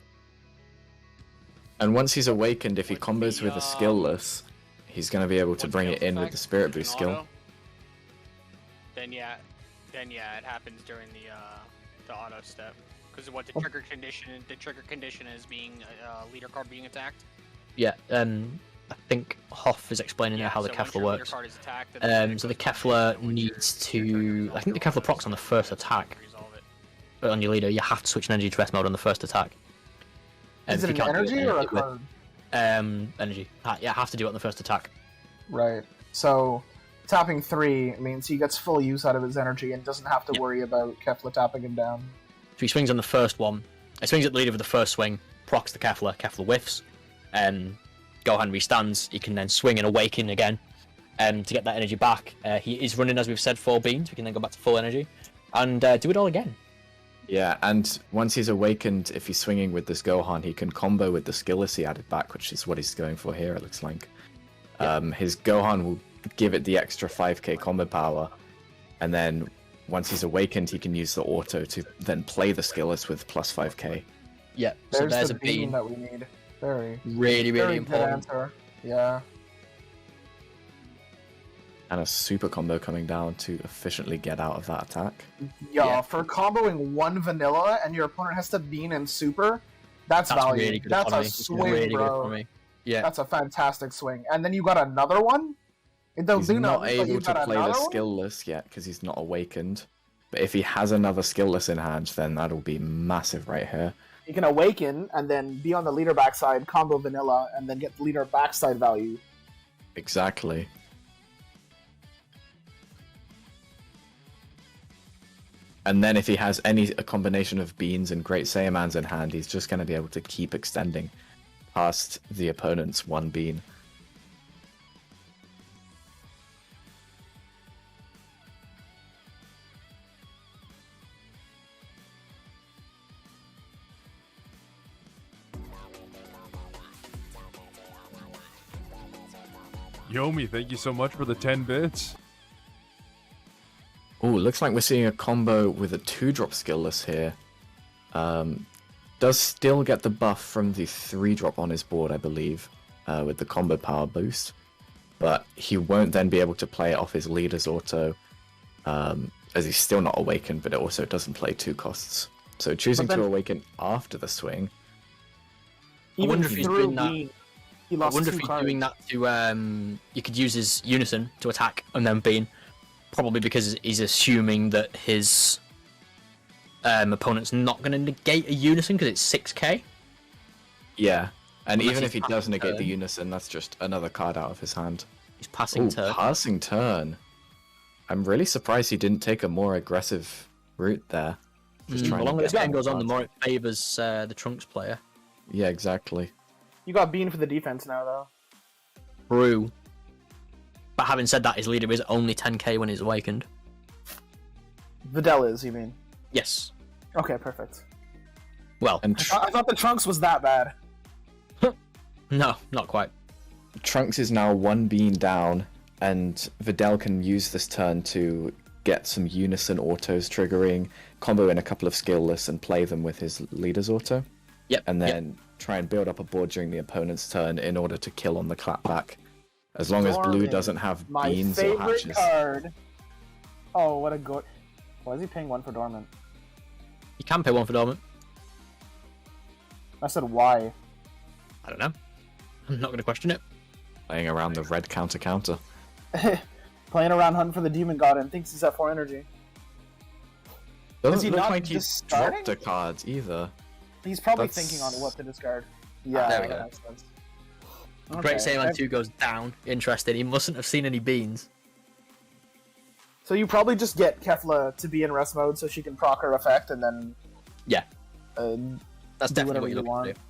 once he's Awakened, if he combos with a skillless, he's going to be able to bring it in with the Spirit Boost skill. Then yeah, it happens during the auto step because of what the trigger condition is being leader card being attacked. Yeah, I think Hoff is explaining how the Kefla works. So the Kefla needs to, I think the Kefla procs on the first attack. But on your leader, you have to switch an energy to rest mode on the first attack. Is it an energy or a card? Energy. Yeah, have to do it on the first attack. Right. So tapping 3 means he gets full use out of his energy and doesn't have to worry about Kefla tapping him down. So he swings on the first one. He swings at the leader with the first swing, procs the Kefla, Kefla whiffs, and Gohan restands. He can then swing and Awaken again to get that energy back. He is running, as we've said, 4 beans. We can then go back to full energy and do it all again. Yeah, and once he's Awakened, if he's swinging with this Gohan, he can combo with the skillless he added back, which is what he's going for here, it looks like. His Gohan will give it the extra 5k combo power, and then once he's Awakened, he can use the auto to then play the skillless with plus 5k. Yeah, so there's a bean that we need. Really important. Good answer. Yeah. And a super combo coming down to efficiently get out of that attack. Yeah, for comboing 1 vanilla and your opponent has to bean and super, that's value. Really good that's economy. A swing, really bro. Good yeah. That's a fantastic swing. And then you got another one? He's not able to play the skillless yet because he's not Awakened. But if he has another skillless in hand, then that'll be massive right here. You can awaken and then be on the leader backside, combo vanilla, and then get the leader backside value. Exactly. And then if he has a combination of beans and Great Saiyamans in hand, he's just going to be able to keep extending past the opponent's one bean. Yomi, thank you so much for the 10 bits. Oh, looks like we're seeing a combo with a 2-drop skillless here. Does still get the buff from the 3-drop on his board, I believe, with the combo power boost. But he won't then be able to play it off his leader's auto, as he's still not awakened, but it also doesn't play 2 costs. So choosing to awaken after the swing. I wonder if he's doing that. He I lost wonder if 2 he's cards. doing that to you could use his unison to attack and then bean, probably because he's assuming that his opponent's not going to negate a unison because it's 6k. Yeah, and Unless even he's if he passing does negate the turn. unison, that's just another card out of his hand. He's passing Ooh, turn. passing turn. I'm really surprised he didn't take a more aggressive route there. Just The trying to longer this get game goes on, the cards. more it favors the Trunks player. Yeah, exactly. You got Bean for the defense now, though. True. But having said that, his leader is only 10k when he's awakened. Videl is, you mean? Yes. Okay, perfect. Well, And I thought the Trunks was that bad. no, not quite. Trunks is now 1 bean down, and Videl can use this turn to get some unison autos triggering, combo in a couple of skillless, and play them with his leader's auto. Yep. And then try and build up a board during the opponent's turn in order to kill on the clapback. As long as blue Dormant, doesn't have My beans or favorite hatches. card. Oh, what a good. Why is he paying 1 for Dormant? You can pay 1 for Dormant. I said why. I don't know. I'm not going to question it. Playing around the red counter. Playing around hunting for the Demon God and thinks he's at 4 energy. Doesn't he look not like he's discarding? dropped a card either. He's probably That's- thinking on what to discard. Yeah, There we that go. makes sense. Great Okay, Saiyaman 2 goes down. Interesting. He mustn't have seen any beans. So you probably just get Kefla to be in rest mode so she can proc her effect and then Yeah, uh, that's do definitely whatever what you you're looking want. to do.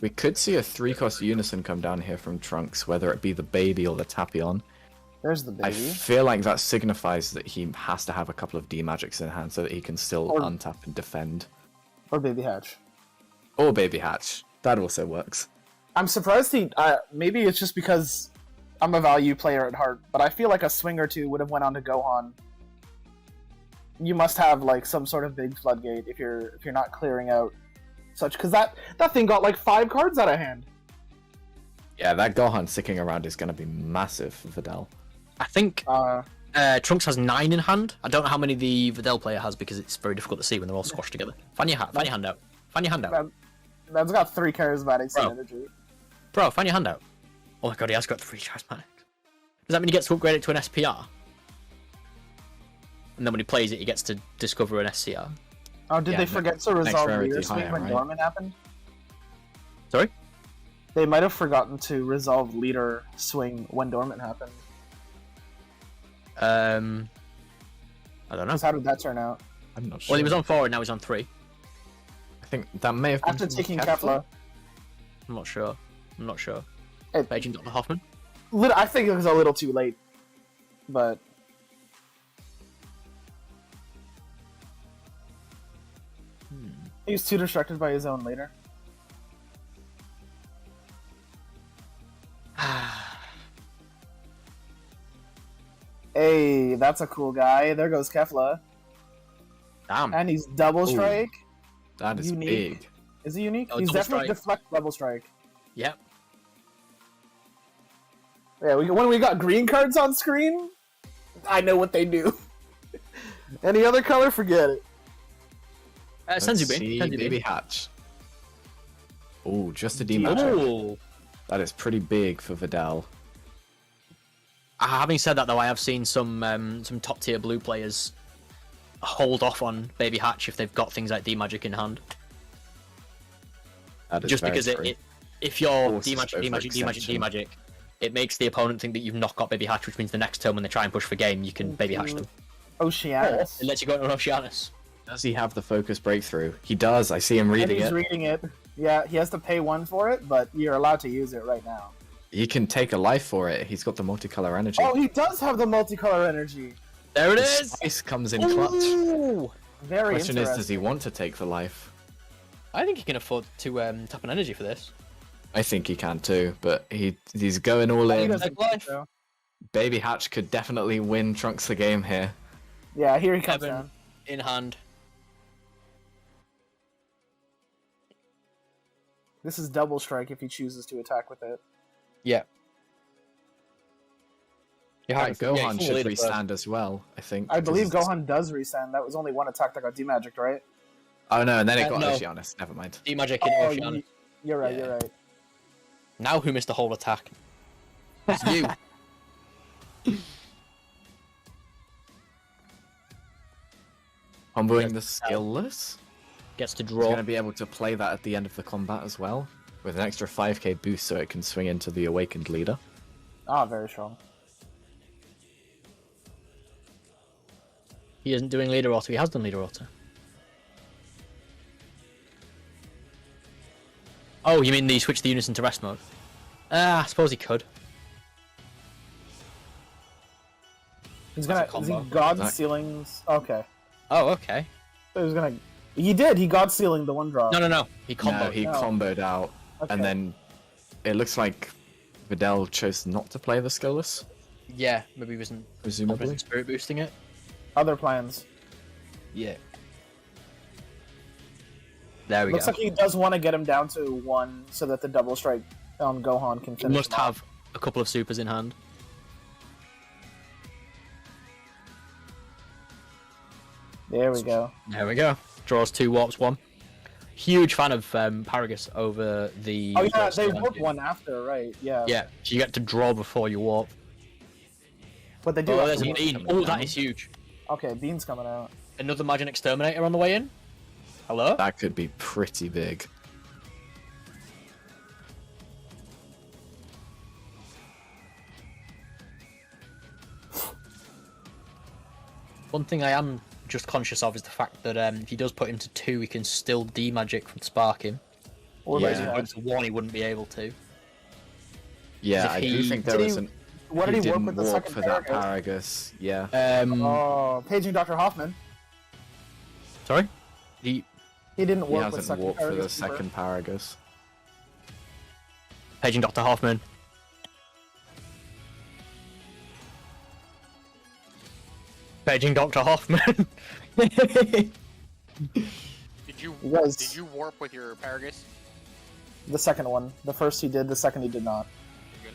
We could see a 3-cost unison come down here from Trunks, whether it be the baby or the Tapion. There's the I baby. feel like that signifies that he has to have a couple of D-Magics in hand so that he can still Or- untap and defend. Or Baby Hatch. Or Baby Hatch. That also works. I'm surprised he. Maybe it's just because I'm a value player at heart, but I feel like a swing or two would have went on to Gohan. You must have like some sort of big floodgate if you're not clearing out such, because that thing got like 5 cards out of hand. Yeah, that Gohan sticking around is going to be massive for Videl. I think Uh, Trunks has 9 in hand. I don't know how many the Videl player has because it's very difficult to see when they're all squashed together. Find your hand out. Find your hand out. that's got 3 charismatics Bro. and energy. Bro, find your hand out. Oh my god, he has got 3 charismatics. Does that mean he gets to upgrade it to an SPR? And then when he plays it, he gets to discover an SCR. Oh, did Yeah, they forget to resolve rarity Leader Swing higher, when right? Dormant happened? Sorry? They might have forgotten to resolve Leader Swing when Dormant happened. I don't know. 'Cause how did that turn out? I'm not sure. Well, he was on 4 and now he's on 3. I think that may have been After from taking Kefla. I'm not sure. It- Agent Dr. Hoffman? I think it was a little too late, but he was too distracted by his own leader. Hey, that's a cool guy. There goes Kefla, Damn. and he's double strike. That is Unique. big. Is he unique? Oh, He's double definitely strike. deflect double strike. Yep. Yeah, when we got green cards on screen, I know what they do. Any other color, forget it. Let's Senzu Bean. see Senzu Baby Bean. Hatch. Oh, just a D-Magic. Ooh. That is pretty big for Videl. Having said that, though, I have seen some top tier blue players hold off on Baby Hatch if they've got things like D-Magic in hand. That is Just very because true. if you're Forces D-Magic, D-Magic, D-Magic, overextension. D-Magic, it makes the opponent think that you've not got Baby Hatch, which means the next turn when they try and push for game, you can Baby Hatch them. Oceanus. It lets you go into an Oceanus. Does he have the focus breakthrough? He does. I see him And reading he's it. reading it. Yeah, he has to pay 1 for it, but you're allowed to use it right now. He can take a life for it. He's got the multicolor energy. Oh, he does have the multicolor energy. There it The is! spice comes in clutch. Ooh! Very Question is, interesting. does he want to take the life? I think he can afford to tap an energy for this. I think he can too, but he's going all He in. doesn't Life. think so. Baby Hatch could definitely win Trunks the game here. Yeah, here he comes Kevin. down. In hand. This is double strike if he chooses to attack with it. Yeah. You're Right, having Gohan should restand as well, I think. I believe because Gohan does restand. That was only one attack that got D-Magic, right? Oh no, and then it got no. Oceanus. Never mind. D-Magic in Oh, Oceanus. you're right, Yeah. you're right. Now who missed the whole attack? It's you. Comboing Yes. the skillless. Gets to He's draw. going to be able to play that at the end of the combat as well, with an extra 5k boost so it can swing into the awakened leader. Ah, very strong. He isn't doing leader auto. He has done leader auto. Oh, you mean the switch the units into rest mode? I suppose he could. He's That's gonna. a Is he combo. God That- ceilings? Okay. Oh, okay. So he's gonna. He did. He God ceiling the one drop. No. He comboed. No, he No. comboed out, Okay. and then it looks like Videl chose not to play the skillless, Yeah, maybe he wasn't presumably. spirit boosting it. Other plans. Yeah. There we Looks go. like he does want to get him down to 1 so that the double strike on Gohan can He finish. must him off. have a couple of supers in hand. There we go. There we go. Draws 2, warps 1. Huge fan of Paragus over the. Oh yeah, first they one. warp 1 after, right? Yeah. Yeah, so you get to draw before you warp. But they do. Oh, have there's to a warp. bean. Oh, that is huge. Okay, Bean's coming out. Another Magic Exterminator on the way in. Hello? That could be pretty big. One thing I am just conscious of is the fact that if he does put him to 2, he can still D-Magic from sparking. Or Yeah. raise If he it. went to 1, he wouldn't be able to. Yeah, If I do he- think there Did was he- an. What did he warp didn't with the warp second for that Paragus? Paragus. Yeah. Oh, paging Dr. Hoffman. Sorry? He He didn't He warp with hasn't second warped for the Paragus Super. second Paragus. paging Dr. Hoffman. Paging Dr. Hoffman. Did you Yes. did you warp with your Paragus? The second one. The first he did, the second he did not. Good.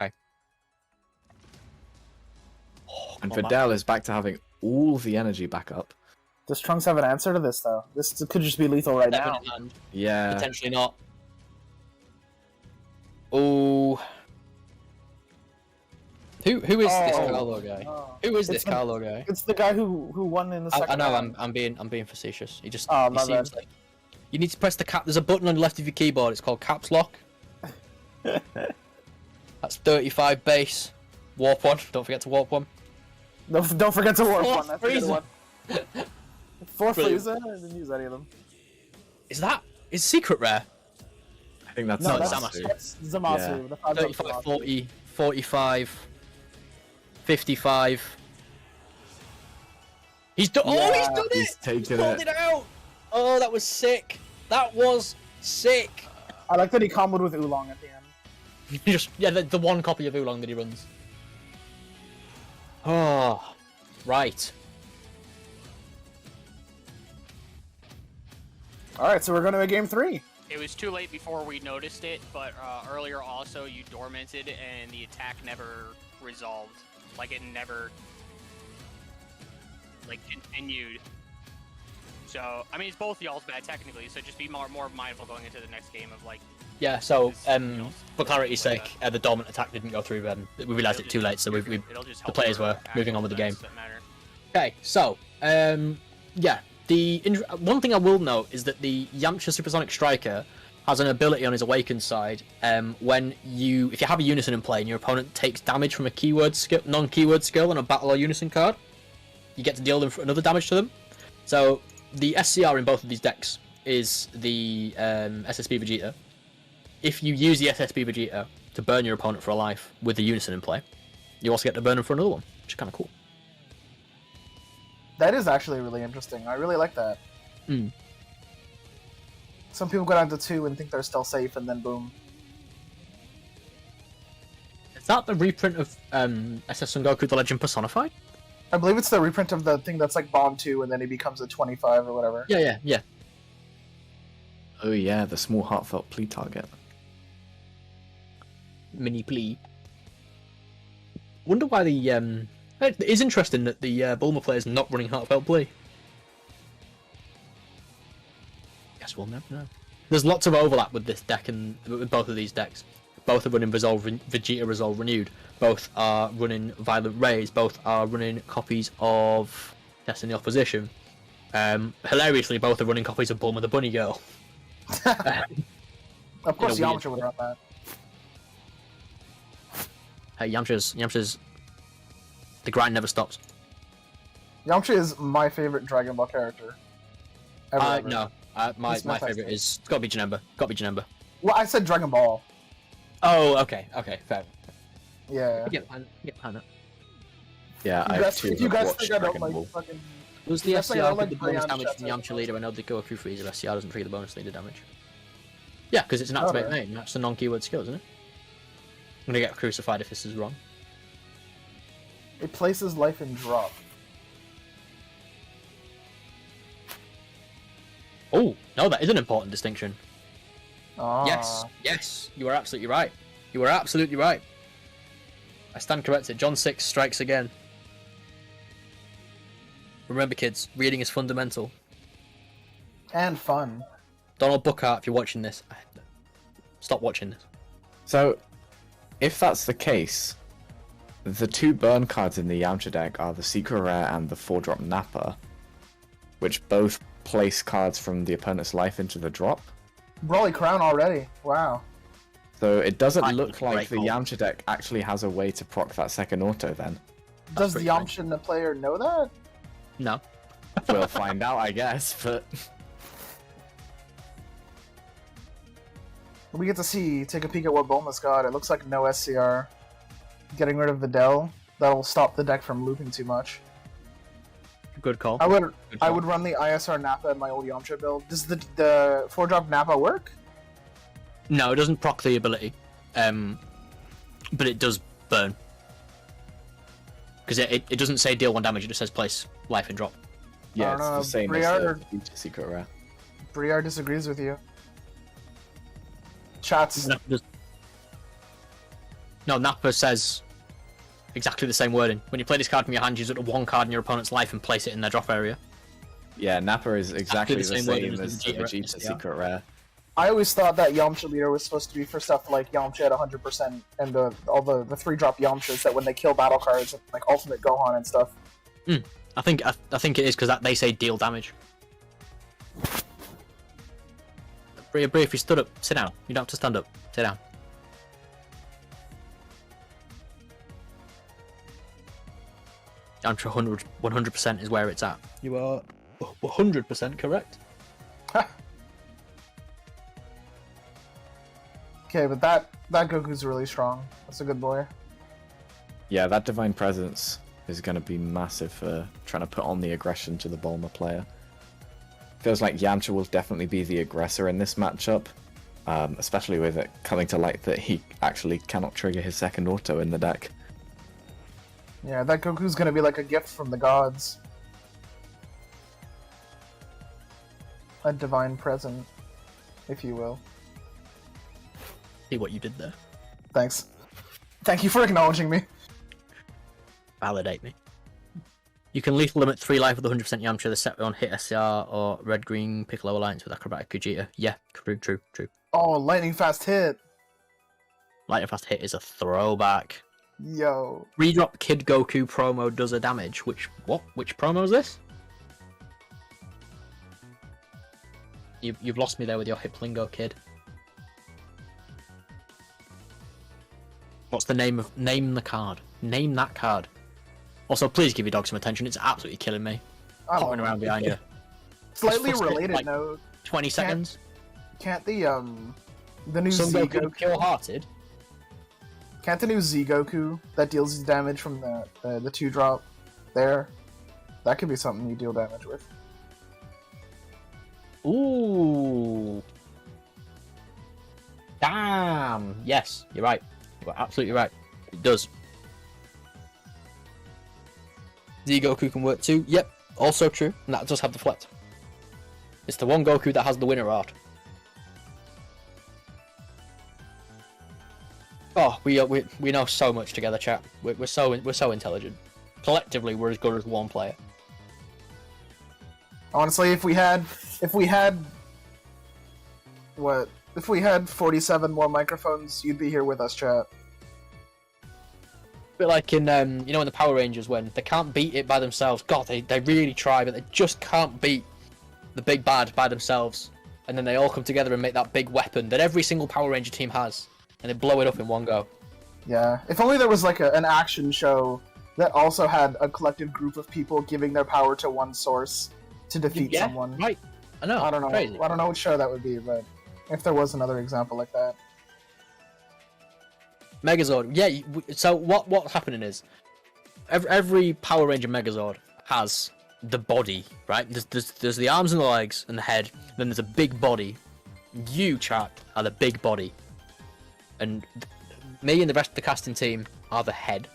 And Oh, man. Videl is back to having all the energy back up. Does Trunks have an answer to this, though? This could just be lethal right Seven now. in hand. Yeah. Potentially not. Oh. Who is this Oh. Carlo guy? Oh. Who is It's this the- Carlo guy? It's the guy who won in the second I know round. I'm being facetious. He just Oh, he my seems bad. like you need to press the cap. There's a button on the left of your keyboard. It's called caps lock. That's 35 base. Warp 1. Don't forget to warp 1. Don't forget to warp Four one. That's a good Frieza. one. 4 Brilliant. Frieza. I didn't use any of them. Is secret rare? I think that's No, that's that's, Zamasu. that's Zamasu. Yeah. The 5 35, 40, 45, 55. He's done. Oh, he's Yeah, done it! he's taken pulled it. it out. Oh, that was sick. That was sick. I like that he comboed with Oolong at the end. Just the one copy of Oolong that he runs. Oh, right. Alright, so we're going to a game 3. It was too late before we noticed it, but earlier also you dormanted and the attack never resolved. Like it never continued. So I mean it's both y'all's bad technically, so just be more mindful going into the next game of like Yeah, so Just, you know, for clarity's like sake, the dormant attack didn't go through. We realised it too late, so the players were moving on with the game. Okay, so yeah, one thing I will note is that the Yamcha Supersonic Striker has an ability on his awakened side. If you have a unison in play and your opponent takes damage from a non-keyword skill on a battle or unison card, you get to deal them another damage to them. So the SCR in both of these decks is the SSB Vegeta. If you use the SSB Vegeta to burn your opponent for a life with the unison in play, you also get to burn them for another one, which is kind of cool. That is actually really interesting. I really like that. Mm. Some people go down to 2 and think they're still safe, and then boom. Is that the reprint of SS Son Goku: The Legend Personified? I believe it's the reprint of the thing that's like Bomb 2, and then he becomes a 25 or whatever. Yeah. Oh yeah, the small heartfelt plea target. Mini plea. Wonder why the it is interesting that the Bulma player is not running heartfelt plea. Guess we'll never know. There's lots of overlap with this deck and with both of these decks. Both are running Vegeta Resolve Renewed. Both are running Violent Rays. Both are running copies of Testing the Opposition. Hilariously, both are running copies of Bulma the Bunny Girl. Of course, in a weird Yamcha would run that. Hey, Yamcha's the grind never stops. Yamcha is my favorite Dragon Ball character. Ever. No. My He's my favorite is it's got to be Janemba. Well, I said Dragon Ball. Oh, okay, fair. Yeah. Get behind that. Yeah, I have two. If you guys think I don't Dragon like Ball. fucking... Was the Yes, I SCR know, with like, the bonus Brian damage from the Shetzer. Yamcha leader? I know the Goku Freezer SCR doesn't trigger the bonus leader damage. Yeah, because it's an activate Okay. main. That's a non-keyword skill, isn't it? I'm gonna get crucified if this is wrong. It places life in drop. Oh, no, that is an important distinction. Ah. Yes, you are absolutely right. You are absolutely right. I stand corrected. John 6 strikes again. Remember, kids, reading is fundamental. And fun. Donald Buckhart, if you're watching this, stop watching this. So, if that's the case, the two burn cards in the Yamcha deck are the Secret Rare and the 4-drop Nappa, which both place cards from the opponent's life into the drop. Broly Crown already. Wow. So it doesn't I look think like the great Yamcha deck actually has a way to proc that second auto then. Does the pretty Yamcha player know that? No. We'll find out, I guess, but... We get to take a peek at what Bulma's got. It looks like no SCR. Getting rid of Videl. That'll stop the deck from looping too much. Good call. I would Good call. run the ISR Nappa in my old Yamcha build. Does the 4-drop Nappa work? No, it doesn't proc the ability, but it does burn. Because it doesn't say deal 1 damage, it just says place life and drop. Yeah, I it's don't know, the same Briar- as the Secret Rare. Briar disagrees with you. Chats. No, Nappa says exactly the same wording. When you play this card from your hand, use it to 1 card in your opponent's life and place it in their drop area. Yeah, Nappa is exactly the same wording as the Vegeta SCR. Secret Rare. I always thought that Yamcha leader was supposed to be for stuff like Yamcha at 100% and all the 3-drop Yamchas that when they kill battle cards, like Ultimate Gohan and stuff. I think it is because they say deal damage. Bria, if you stood up, sit down. You don't have to stand up. Sit down. I'm sure 100% is where it's at. You are 100% correct. Okay, but that Goku's really strong. That's a good boy. Yeah, that Divine Presence is going to be massive for trying to put on the aggression to the Bulma player. Feels like Yamcha will definitely be the aggressor in this matchup, especially with it coming to light that he actually cannot trigger his second auto in the deck. Yeah, that Goku's gonna be like a gift from the gods. A divine present, if you will. See what you did there. Thanks. Thank you for acknowledging me. Validate me. You can lethal limit 3 life with 100% Yamcha, the set on hit SCR or red-green Piccolo Alliance with Acrobatic Vegeta. Yeah, true. Oh, lightning fast hit. Lightning Fast Hit is a throwback. Yo. Redrop Kid Goku promo does a damage. Which promo is this? You've lost me there with your hip lingo, kid. What's the name the card? Name that card. Also, please give your dog some attention. It's absolutely killing me. Hopping around behind you. Slightly It's frustrating, related like, note. 20 seconds. Can't the new Son Z Goku Goku pure-hearted. can't the new Z Goku that deals damage from the 2-drop there? That could be something you deal damage with. Ooh. Damn. Yes, you're right. You're absolutely right. It does. Z Goku can work too. Yep, also true. And that does have deflect. It's the one Goku that has the winner art. Oh, we know so much together, chat. We're so intelligent. Collectively, we're as good as one player. Honestly, if we had 47 more microphones, you'd be here with us, chat. Bit like in in the Power Rangers when they can't beat it by themselves. God, they really try, but they just can't beat the big bad by themselves. And then they all come together and make that big weapon that every single Power Ranger team has, and they blow it up in one go. Yeah, if only there was like an action show that also had a collective group of people giving their power to one source to defeat someone. Right. I know. I don't know. Crazy. I don't know what show that would be, but if there was another example like that. Megazord. Yeah. So what's happening is every Power Ranger Megazord has the body, right? There's the arms and the legs and the head. Then there's a big body. You, chat, are the big body, and me and the rest of the casting team are the head.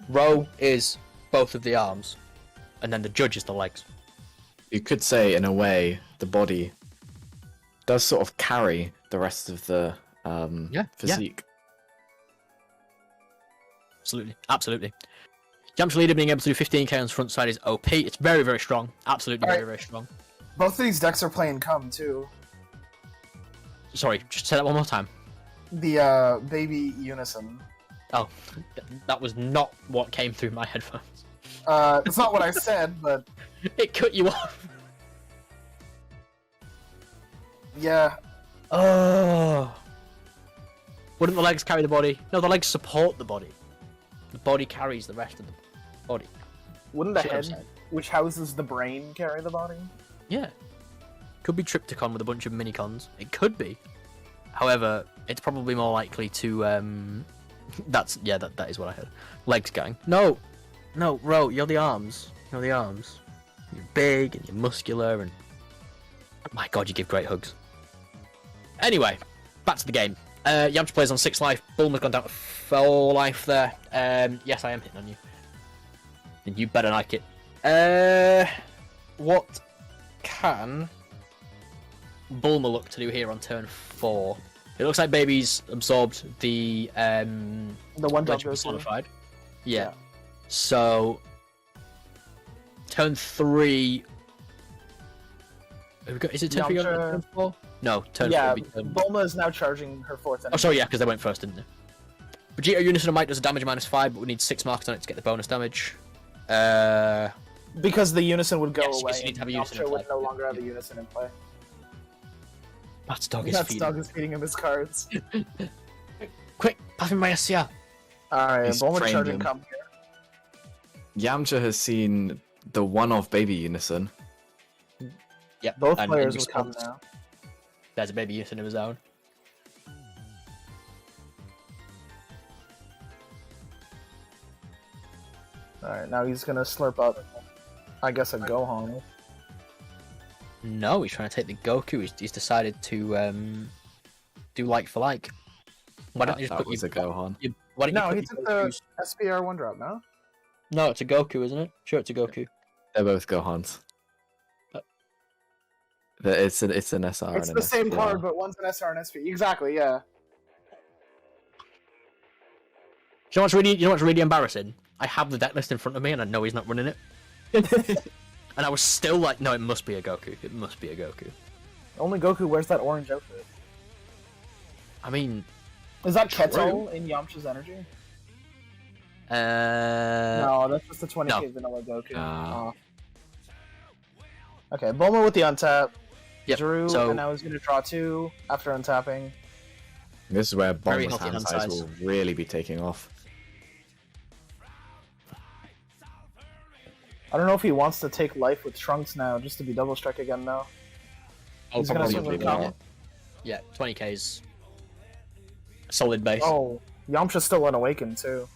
Ro is both of the arms, and then the judge is the legs. You could say, in a way, the body does sort of carry the rest of the physique. Absolutely, absolutely. Yamcha leader being able to do 15k on his front side is OP. It's very, very strong. Absolutely, All right. very, very strong. Both of these decks are playing Come too. Sorry, just say that one more time. The baby Unison. Oh, that was not what came through my headphones. It's not what I said, but It cut you off. yeah. Oh. Wouldn't the legs carry the body? No, the legs support the body. The body carries the rest of the body. Wouldn't the See what I'm head, saying? which houses the brain, carry the body? Yeah. Could be Triptychon with a bunch of minicons. It could be. However, it's probably more likely to that is what I heard. Legs gang. No, Ro, you're the arms. You're the arms. You're big and you're muscular and my god, you give great hugs. Anyway, back to the game. Yamcha plays on 6 life. Bulma's gone down to 4 life there. Yes, I am hitting on you. And you better like it. What can Bulma look to do here on turn 4? It looks like Baby's absorbed the one Legend personified. Yeah. So turn 3. Have we got, is it turn 3 on turn 4? No, turn 4 will be turn... Bulma is now charging her 4th energy. Oh, sorry, yeah, because they went first, didn't they? Vegeta Unison of Might does a damage of -5, but we need 6 marks on it to get the bonus damage. Because the Unison would go Yes, away. because you need to have a and Unison in Yamcha would play. no longer have a Unison in play. Matt's dog is Matt's feeding. dog is feeding him his cards. Quick, pass me my SCR. Alright, He's Bulma trained charging him. Come here. Yamcha has seen the one-off baby Unison. Yep, Both and players you will come spot now. There's a Baby Unison of his own. Alright, now he's gonna slurp up, I guess, a Gohan. No, he's trying to take the Goku. He's decided to do like for like. Why don't you just That put was a Gohan. Why don't No, you he put took your the Gokus... SPR 1-drop, no? No, it's a Goku, isn't it? Sure, it's a Goku. They're both Gohans. Uh, It's an SR. It's and the an same SPR. card, but one's an SR and SP. Exactly, yeah. You know what's really embarrassing? I have the deck list in front of me and I know he's not running it. And I was still like, no, it must be a Goku. It must be a Goku. Only Goku wears that orange outfit. I mean, Is that True. Keto in Yamcha's energy? uh, No, that's just the 20k no. vanilla Goku. Ah. Okay, Bulma with the untap. Yep, Drew, so- and now he's going to draw 2 after untapping. This is where Very Bulma's healthy hand hand size size. will really be taking off. I don't know if he wants to take life with Trunks now, just to be double strike again though. He's gonna swing probably with not. Kamen. yeah, 20k's a solid base. Oh, Yamcha's still unawakened too.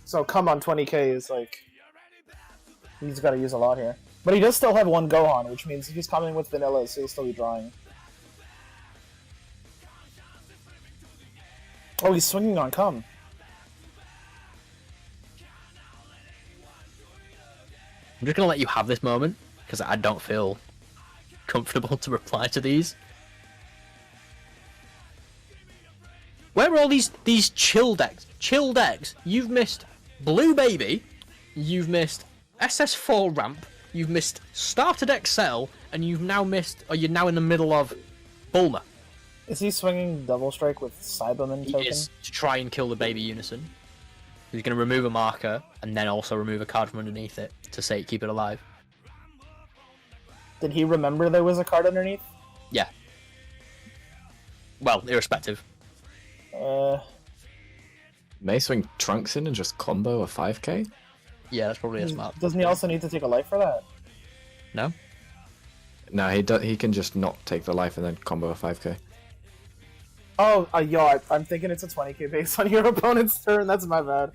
So come on 20k is like... He's got to use a lot here. But he does still have one Gohan, which means if he's coming with vanillas, he'll still be drawing. Oh, he's swinging on Come. I'm just gonna let you have this moment because I don't feel comfortable to reply to these. Where are all these chill decks? Chill decks. You've missed Blue Baby. You've missed SS4 Ramp. You've missed Starter Deck Cell, and you've now missed. Or you're now in the middle of Bulma. Is he swinging double strike with Cyberman He token? is to try and kill the Baby Unison. He's going to remove a marker and then also remove a card from underneath it to say keep it alive. Did he remember there was a card underneath? Yeah. Well, irrespective. May swing Trunks in and just combo a 5k? Yeah, that's probably a smart. Doesn't he also need to take a life for that? No? No, he can just not take the life and then combo a 5k. Oh, yo, I'm thinking it's a 20k base on your opponent's turn. That's my bad.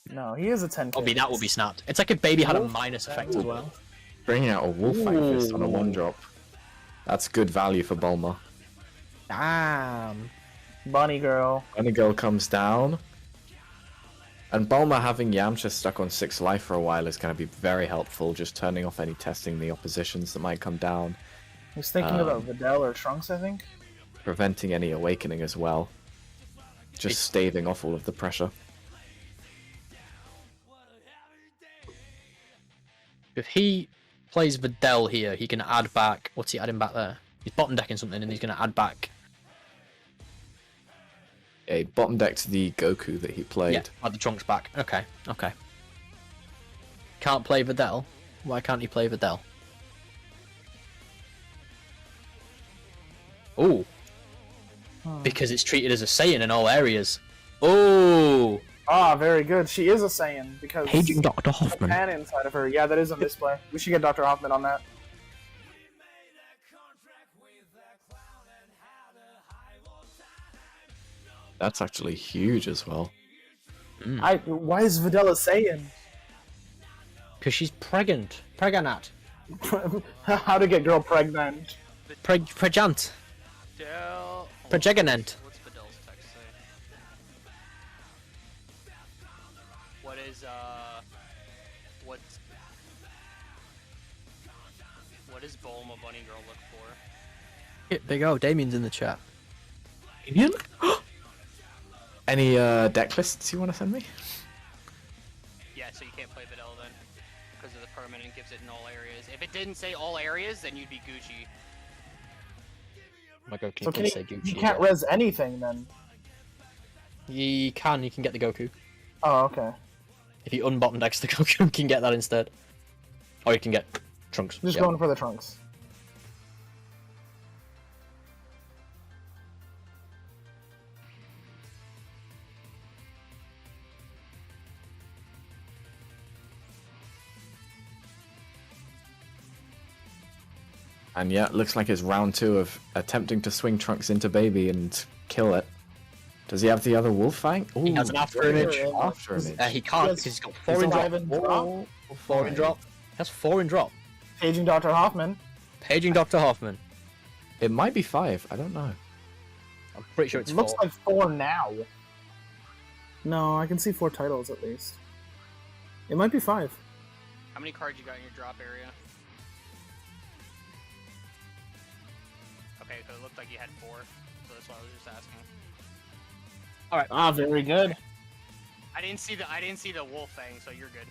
No, he is a 10k. That will be snapped. It's like if Baby had a minus effect as well. Bringing out a Wolfang Fist on a 1-drop. That's good value for Bulma. Damn. Bunny girl. Bunny Girl comes down. And Bulma having Yamcha stuck on 6 life for a while is going to be very helpful, just turning off any testing the oppositions that might come down. He's thinking about Videl or Trunks, I think. Preventing any awakening as well. Just staving off all of the pressure. If he plays Videl here, he can add back. What's he adding back there? He's bottom decking something and he's going to add back. A bottom deck to the Goku that he played. Yeah, add the Trunks back. Okay, okay. Can't play Videl? Why can't he play Videl? Oh. Because it's treated as a Saiyan in all areas. Oh. Ah, very good. She is a Saiyan because Paging Dr. the Hoffman. pan inside of her. Yeah, that is a misplay. We should get Dr. Hoffman on that. That's actually huge as well. Why is Videl a Saiyan? Because she's pregnant. Pregnant. How to get girl pregnant? Pregnant. Videl. Pregnant. What's Videl's text say? What does Bulma Bunny Girl look for? There you go. Damien's in the chat. Damien? Any deck lists you want to send me? Yeah, so you can't play Videl then. Because of the permanent gives it in all areas. If it didn't say all areas, then you'd be Gucci. My Goku So can say he Gucci. can't res anything then. He can. You can get the Goku. Oh, okay. If you unbottom decks the Goku, you can get that instead. Or you can get Trunks. Just yeah. going for the Trunks. And yeah, it looks like it's round 2 of attempting to swing Trunks into Baby and kill it. Does he have the other Wolfang? Ooh, He has an after image. After image. He can't Yes. because he's got He's 4 in drop. alive and drop. 4 in drop. That's 4 in drop. Paging Dr. Hoffman. Paging Dr. Hoffman. It might be 5, I don't know. I'm pretty sure it's It looks 4. like 4 now. No, I can see 4 titles at least. It might be 5. How many cards you got in your drop area? Okay, so it looked like you had 4, so that's why I was just asking. Ah, very good. I didn't see the wolf thing, so you're good.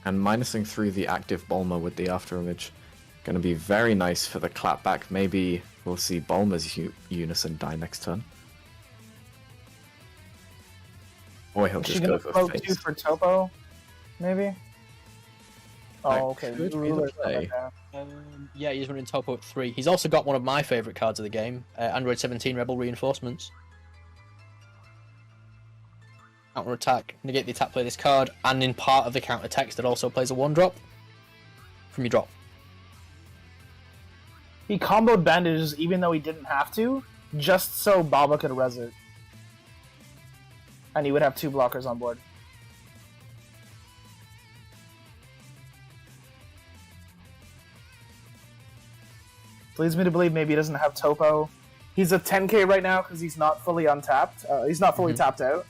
and minusing through the active Bulma with the after image. Going to be very nice for the clapback. Maybe we'll see Bulma's Unison die next turn. Or he'll Is she just gonna go for float face. 2 for Topo? Maybe? That Oh, okay. could be the Ruler's play. coming down. Yeah, he's running Topo at 3. He's also got one of my favourite cards of the game, Android 17 Rebel Reinforcements. Counter attack, negate the attack, play this card, and in part of the counter text it also plays a 1-drop from your drop. He comboed bandages even though he didn't have to, just so Baba could res it. And he would have 2 blockers on board. Leads me to believe maybe he doesn't have Topo. He's a 10k right now because he's not fully untapped. He's not fully tapped out.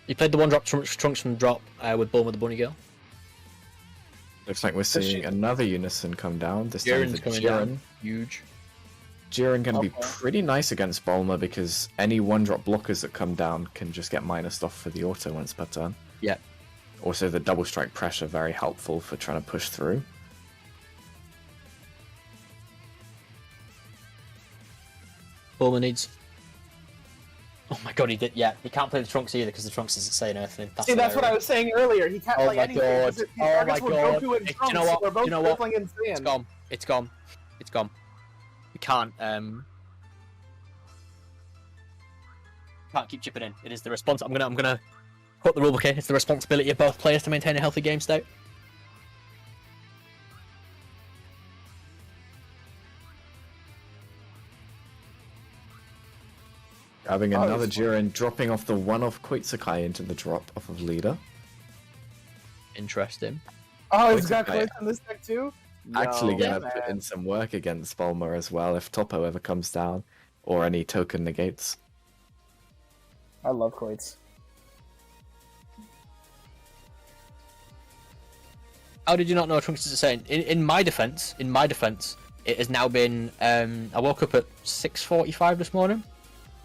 He played the 1-drop Trunks from drop with Bulma the Bunny Girl. Looks like we're seeing another Unison come down. This time Jiren's for coming Jiren. down. Huge. Jiren can be Okay. pretty nice against Bulma because any 1-drop blockers that come down can just get minused off for the auto once per turn. Yeah. Also, the double strike pressure very helpful for trying to push through. Bulma needs... Oh my god, he did. Yeah, he can't play the Trunks either because the Trunks isn't saying anything. See, that's what I was saying earlier. He can't Oh play my anything. God. because His Oh targets my were God. Goku and You Trunks. know what? They're both You know what? crippling insane. It's gone. It's gone. It's gone. We can't keep chipping in. It is the response. I'm gonna put the rulebook here. It's the responsibility of both players to maintain a healthy game state. Having Oh, another he's- Jiren dropping off the one-off Koitsukai into the drop off of leader. Interesting. Oh, Wait he's got a minute. Koitsu in this deck too? Actually No, gonna man. put in some work against Bulma as well if Topo ever comes down or any token negates. I love Koitsu. How did you not know Trunks is saying? In my defense, it has now been. I woke up at 6:45 this morning,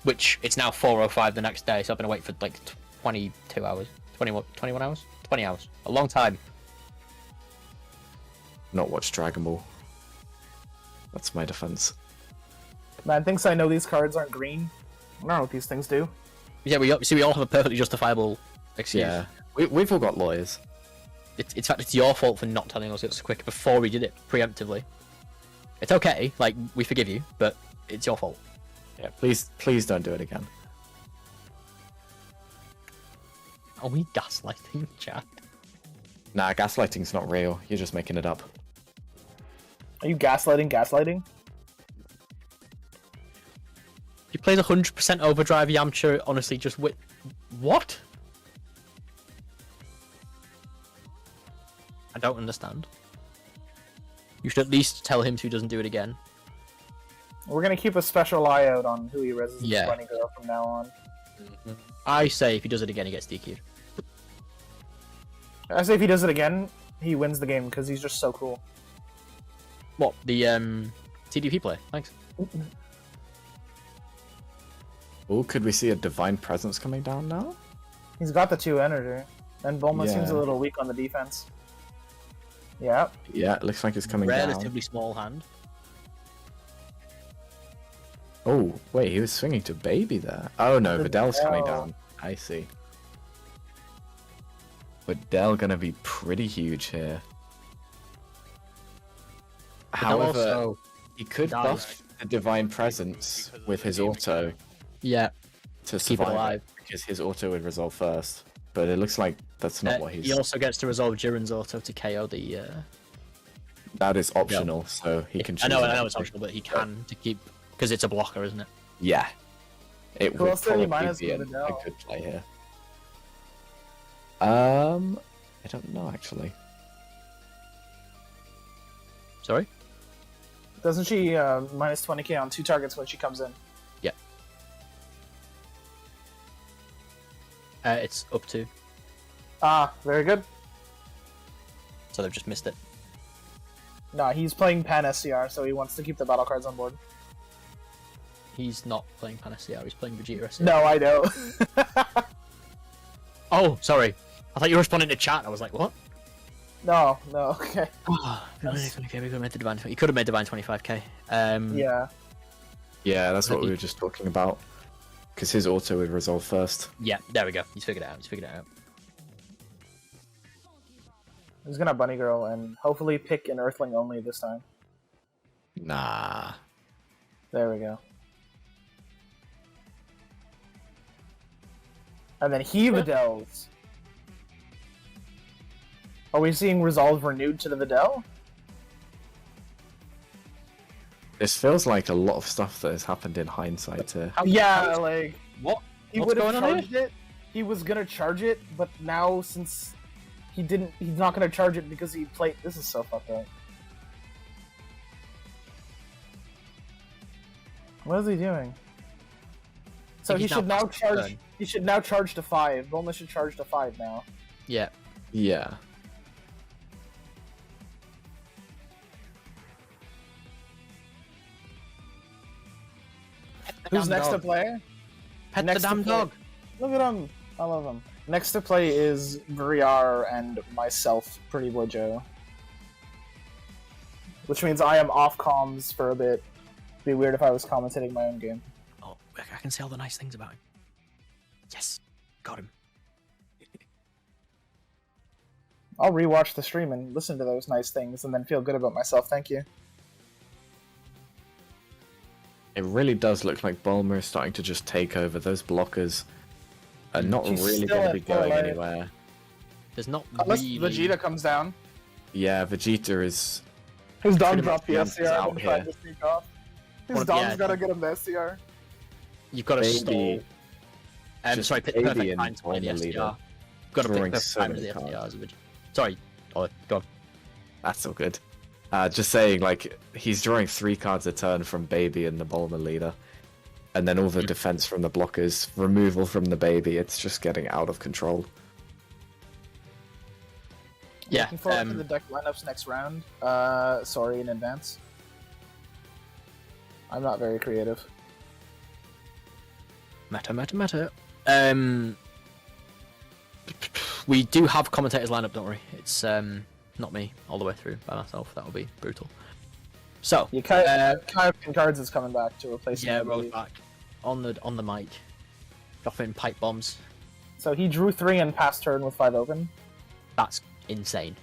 which it's now 4:05 the next day. So I've been awake for like 22 hours, 21 hours, 20 hours, a long time. Not watch Dragon Ball. That's my defense. Man thinks I know these cards aren't green. I don't know what these things do. Yeah, we all have a perfectly justifiable excuse. Yeah, we've all got lawyers. In fact, it's your fault for not telling us it was quick before we did it preemptively. It's okay, like we forgive you, but it's your fault. Yeah, please don't do it again. Are we gaslighting, chat? Nah, gaslighting's not real. You're just making it up. Are you gaslighting? He plays 100% overdrive Yamcha, honestly, just with... What? I don't understand. You should at least tell him so he doesn't do it again. We're gonna keep a special eye out on who he reses Yeah. as Bunny Girl from now on. I say if he does it again, he gets DQ'd. I say if he does it again, he wins the game because he's just so cool. What? The TDP play? Thanks. Oh, could we see a Divine Presence coming down now? He's got the 2 energy, and Bulma seems Yeah. a little weak on the defense. Yeah. Yeah, it looks like it's coming down. Relatively small hand. Oh, wait, he was swinging to Baby there. Oh no, Videl's coming Videl. down. I see. Videl gonna be pretty huge here. However, also he could dies. buff the Divine Presence Because of with the his damage auto reduction. Yeah. to keep it survive alive. because his auto would resolve first. But it looks like that's not what He he's. also gets to resolve Jiren's auto to KO the... That is optional, so he can choose. I know another it's thing. optional, but he can to keep... Because it's a blocker, isn't it? Yeah. It Who would else did he probably minus be a with Videl? good play here. I don't know actually. Sorry? Doesn't she minus 20k on 2 targets when she comes in? Yeah. It's up to... Ah, very good. So they've just missed it. No, he's playing Pan SCR, so he wants to keep the battle cards on board. He's not playing Pan SCR, he's playing Vegeta SCR. No, I know. Oh, sorry. I thought you were responding to chat. I was like, what? no, okay. Oh, okay, we could have made the divine. He could have made divine 25k. Yeah. Yeah, that's what we were just talking about. Because his auto would resolve first. Yeah, there we go. He's figured it out. He's gonna Bunny Girl and hopefully pick an Earthling only this time. Nah. There we go. And then he Videls. Are we seeing Resolve renewed to the Videl? This feels like a lot of stuff that has happened in hindsight here. Yeah, like What? he What's would have going on charged it. He was gonna charge it, but now since he didn't, he's not gonna charge it because he played. This is so fucked up. What is he doing? So he he's should now now past his charge. turn. He should now charge to 5. Bulma should charge to 5 now. Yeah. Yeah. Who's next to play? Pet Next the to damn play. dog. Look at him. I love him. Next to play is Briar and myself, Pretty Boy Joe. Which means I am off comms for a bit. Be weird if I was commentating my own game. Oh, I can say all the nice things about him. Yes, got him. I'll rewatch the stream and listen to those nice things and then feel good about myself. Thank you. It really does look like Bulma is starting to just take over. Those blockers are not She's really still going to at be full going life. anywhere. There's not Unless really... Vegeta comes down. Yeah, Vegeta is... His Dom Pretty dropped the much SCR out and tried here. to sneak off. His Well, Dom's yeah. gotta get him the SCR. You've got to Baby. stall. Just Sorry, pick the Baby perfect and time to play the Bulma SDR. leader. Got to pick Drawing the so time to many the cards. SDR as a Vegeta. Sorry, Oliver, go on. That's all good. Just saying, like, he's drawing 3 cards a turn from Baby and the Bulma leader. And then all the defense from the blockers, removal from the Baby, it's just getting out of control. Yeah, Looking forward to the deck lineups next round. Sorry in advance. I'm not very creative. Meta. We do have commentators lined up, don't worry. It's not me all the way through by myself. That would be brutal. So, Yeah, Kaioken Kards is coming back to replace yeah, him. I Rose believe. back on the mic, dropping pipe bombs. So he drew 3 and passed turn with 5 open. That's insane.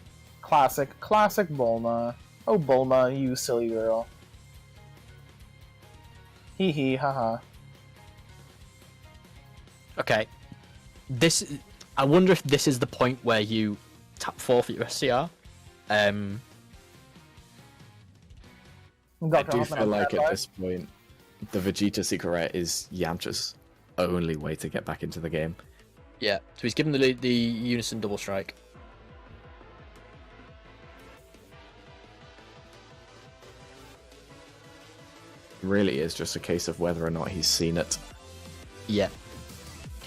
Classic Bulma. Oh, Bulma, you silly girl. Hee hee, haha. Okay, I wonder if this is the point where you tap 4 for your SCR. I Dr. do Hoffman feel on like that at side. this point, the Vegeta secret rare is Yamcha's only way to get back into the game. Yeah, so he's given the unison double strike. Really is just a case of whether or not he's seen it. Yeah.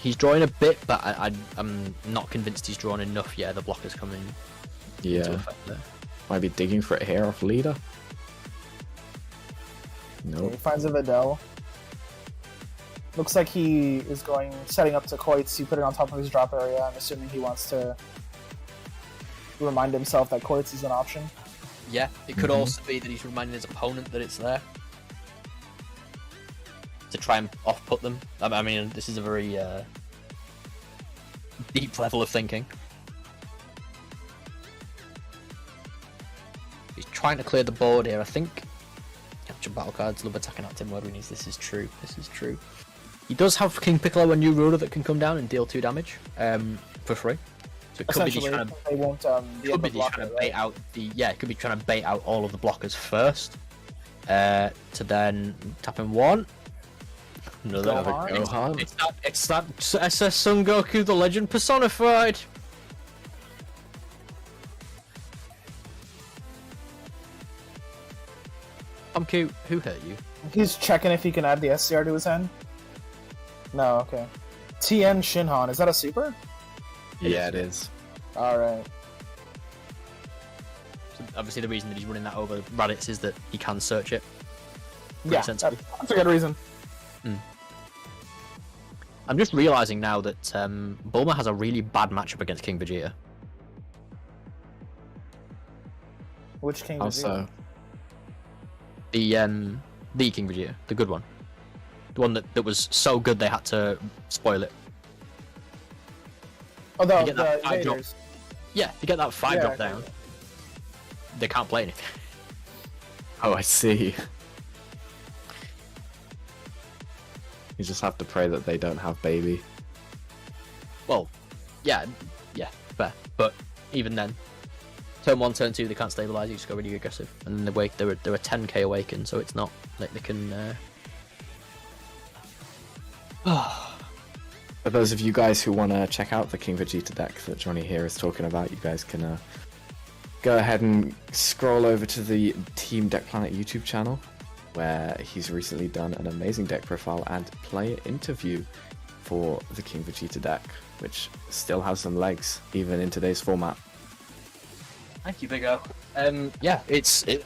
He's drawing a bit, but I'm not convinced he's drawn enough. Yeah, the blocker's coming into Yeah, effect there. might be digging for it here off leader. He Nope. finds a Videl. Looks like he is setting up to Koitz. He put it on top of his drop area. I'm assuming he wants to remind himself that Koitz is an option. Yeah, it could Mhm. also be that he's reminding his opponent that it's there. To try and off-put them. I mean, this is a very deep level of thinking. He's trying to clear the board here, I think. Capture battle cards, love attacking at him where he needs. This is true. He does have King Piccolo and New Ruler that can come down and deal 2 damage for free. So it could be he's Essentially, trying to they won't be able could be to just block trying it, to bait right? out it could be trying to bait out all of the blockers first. To then tap in 1. Another Gohan? It's that SS Son Goku, the legend personified. I'm cute. Who hurt you? He's checking if he can add the SCR to his hand. No, okay. TN Shinhan, is that a super? Yeah, it is. Alright. Obviously, the reason that he's running that over Raditz is that he can search it. Yeah, Sense. that's a good reason. I'm just realizing now that Bulma has a really bad matchup against King Vegeta. Which King Also, Vegeta? The King Vegeta, the good one, the one that was so good they had to spoil it. Oh, You get that the five drop. invaders. Yeah, you get that 5 Yeah, drop okay. down. They can't play anything. oh, I see. You just have to pray that they don't have baby. Well, yeah, fair. But even then, turn 1, turn 2, they can't stabilize. You just go really aggressive, and then they're a 10k awaken, so it's not like they can. For those of you guys who want to check out the King Vegeta deck that Johnny here is talking about, you guys can go ahead and scroll over to the Team Deck Planet YouTube channel, where he's recently done an amazing deck profile and player interview for the King Vegeta deck, which still has some legs, even in today's format. Thank you, Big O. Yeah,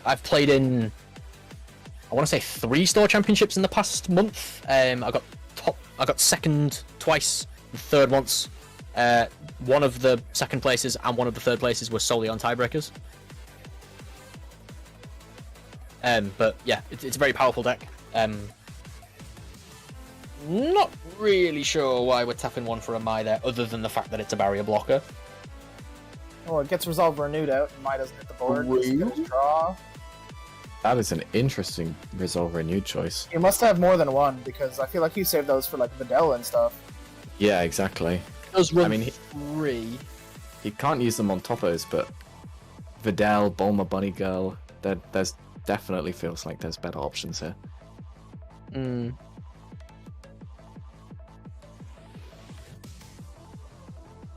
I've played in, I want to say 3 store championships in the past month. I got second twice, and third once. One of the second places and one of the third places were solely on tiebreakers. But yeah, it's a very powerful deck. Not really sure why we're tapping 1 for a Mai there, other than the fact that it's a barrier blocker. Oh, it gets resolved renewed out, and Mai doesn't hit the board. Doesn't get his draw. That is an interesting Resolve Renewed choice. You must have more than one, because I feel like you saved those for like Videl and stuff. Yeah, exactly. Does run I mean, 3. He can't use them on toppers, but Videl, Bulma, Bunny Girl, there's definitely feels like there's better options here.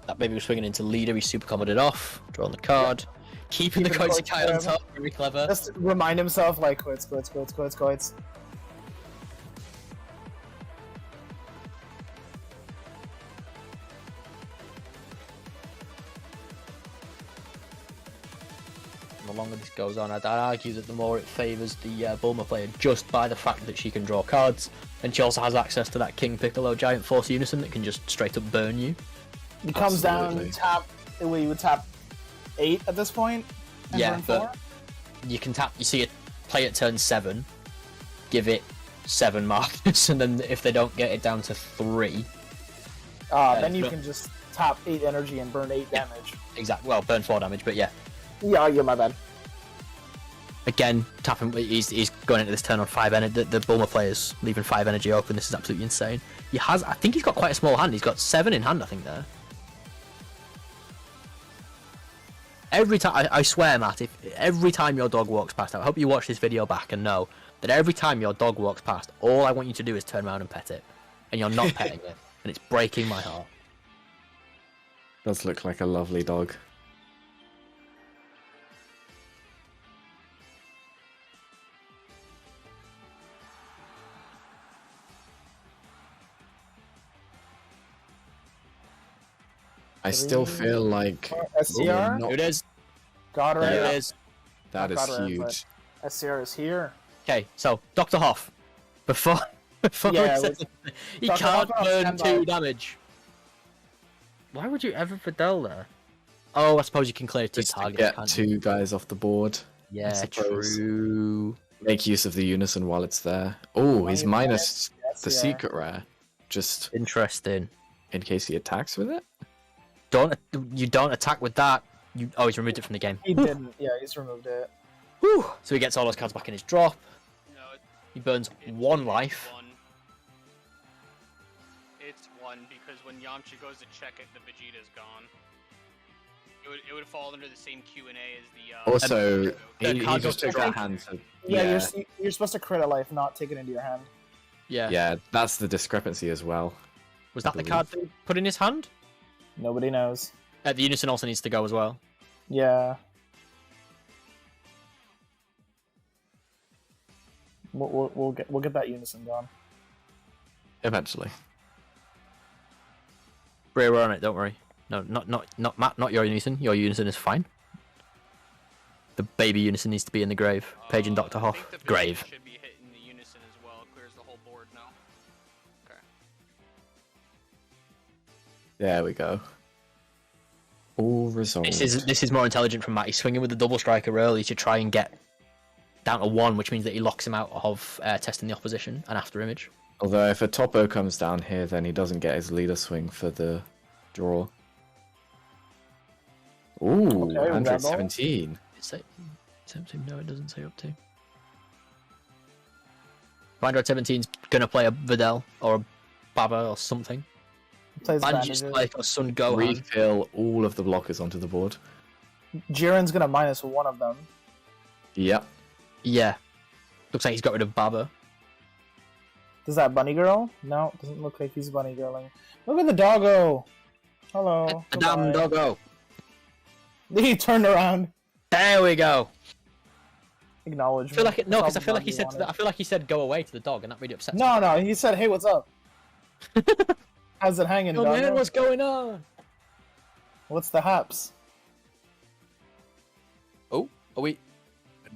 That baby was swinging into leader. He super comboed it off, drawing the card, keeping the Keeping Koichi on Koichi top. Very clever. Just remind himself, like, quits. The longer this goes on, I'd argue that the more it favours the Bulma player just by the fact that she can draw cards, and she also has access to that King Piccolo Giant Force Unison that can just straight up burn you. He comes Absolutely. down, tap. We would tap 8 at this point. And Yeah, burn but 4? you can tap. You see it play at turn 7, give it 7 markers, and then if they don't get it down to 3, Then you but- can just tap 8 energy and burn 8 damage. exactly. Well, burn 4 damage, but yeah. Yeah, my bad. Again, tapping. He's going into this turn on 5 energy. The Bulma player's leaving 5 energy open. This is absolutely insane. He has. I think he's got quite a small hand. He's got 7 in hand, I think there. Every time, I swear, Matt, if every time your dog walks past, I hope you watch this video back and know that every time your dog walks past, all I want you to do is turn around and pet it, and you're not petting it, and it's breaking my heart. Does look like a lovely dog. I still feel like SCR? we're not- Here it is. God There right. it is. that is Not Godra, huge. but SCR is here. Okay, so Dr. Hoff, before Yeah, he says he Dr. can't Hoff on burn standby. 2 damage. Why would you ever Videl there? Oh, I suppose you can clear 2 Just to targets. get can't you? 2 guys off the board. Yeah, suppose. true. Make use of the unison while it's there. Oh, he's minus the SCR. secret rare, just Interesting. in case he attacks with it. You don't attack with that. He's removed it from the game. He didn't. Yeah, he's removed it. Whew. So he gets all those cards back in his drop. No, He burns it's 1 life. 1. It's 1 because when Yamcha goes to check it, the Vegeta's gone. It would fall under the same Q&A as the. Also, the he card just goes took to a hand to. Yeah, you're supposed to crit a life, not take it into your hand. Yeah. Yeah, that's the discrepancy as well. Was that I the card that he put in his hand? Nobody knows. The Unison also needs to go as well. Yeah. We'll get that unison gone. Eventually. Bray, we're on it. Don't worry. No, not Matt. Not your Unison. Your Unison is fine. The baby unison needs to be in the grave. Page and Dr. I Hoff. think the Grave. Vegeta should be hitting the unison as well. It clears the whole board now. Okay. There we go. All resolved. This is more intelligent from Matt. He's swinging with the double striker early to try and get down to 1, which means that he locks him out of testing the opposition and after image. Although if a topo comes down here, then he doesn't get his leader swing for the draw. Ooh, Okay, 117. No, it doesn't say up to. 117's gonna play a Videl or a Baba or something. Plays Banji's bandages. like a Sun Gohan. Refill all of the blockers onto the board. Jiren's gonna minus one of them. Yep. Yeah. Looks like he's got rid of Baba. Does that bunny girl? No, doesn't look like he's bunny girling. Look at the doggo. Hello. The damn Goodbye. doggo. He turned around. There we go. Acknowledgement. I feel like no, because I Probably feel like dog he you said wanted. I feel like he said go away to the dog, and that really upset me. No, he said, "Hey, what's up? How's it hanging, Yo, doggo? man, what's going on? What's the haps?" Oh, are we?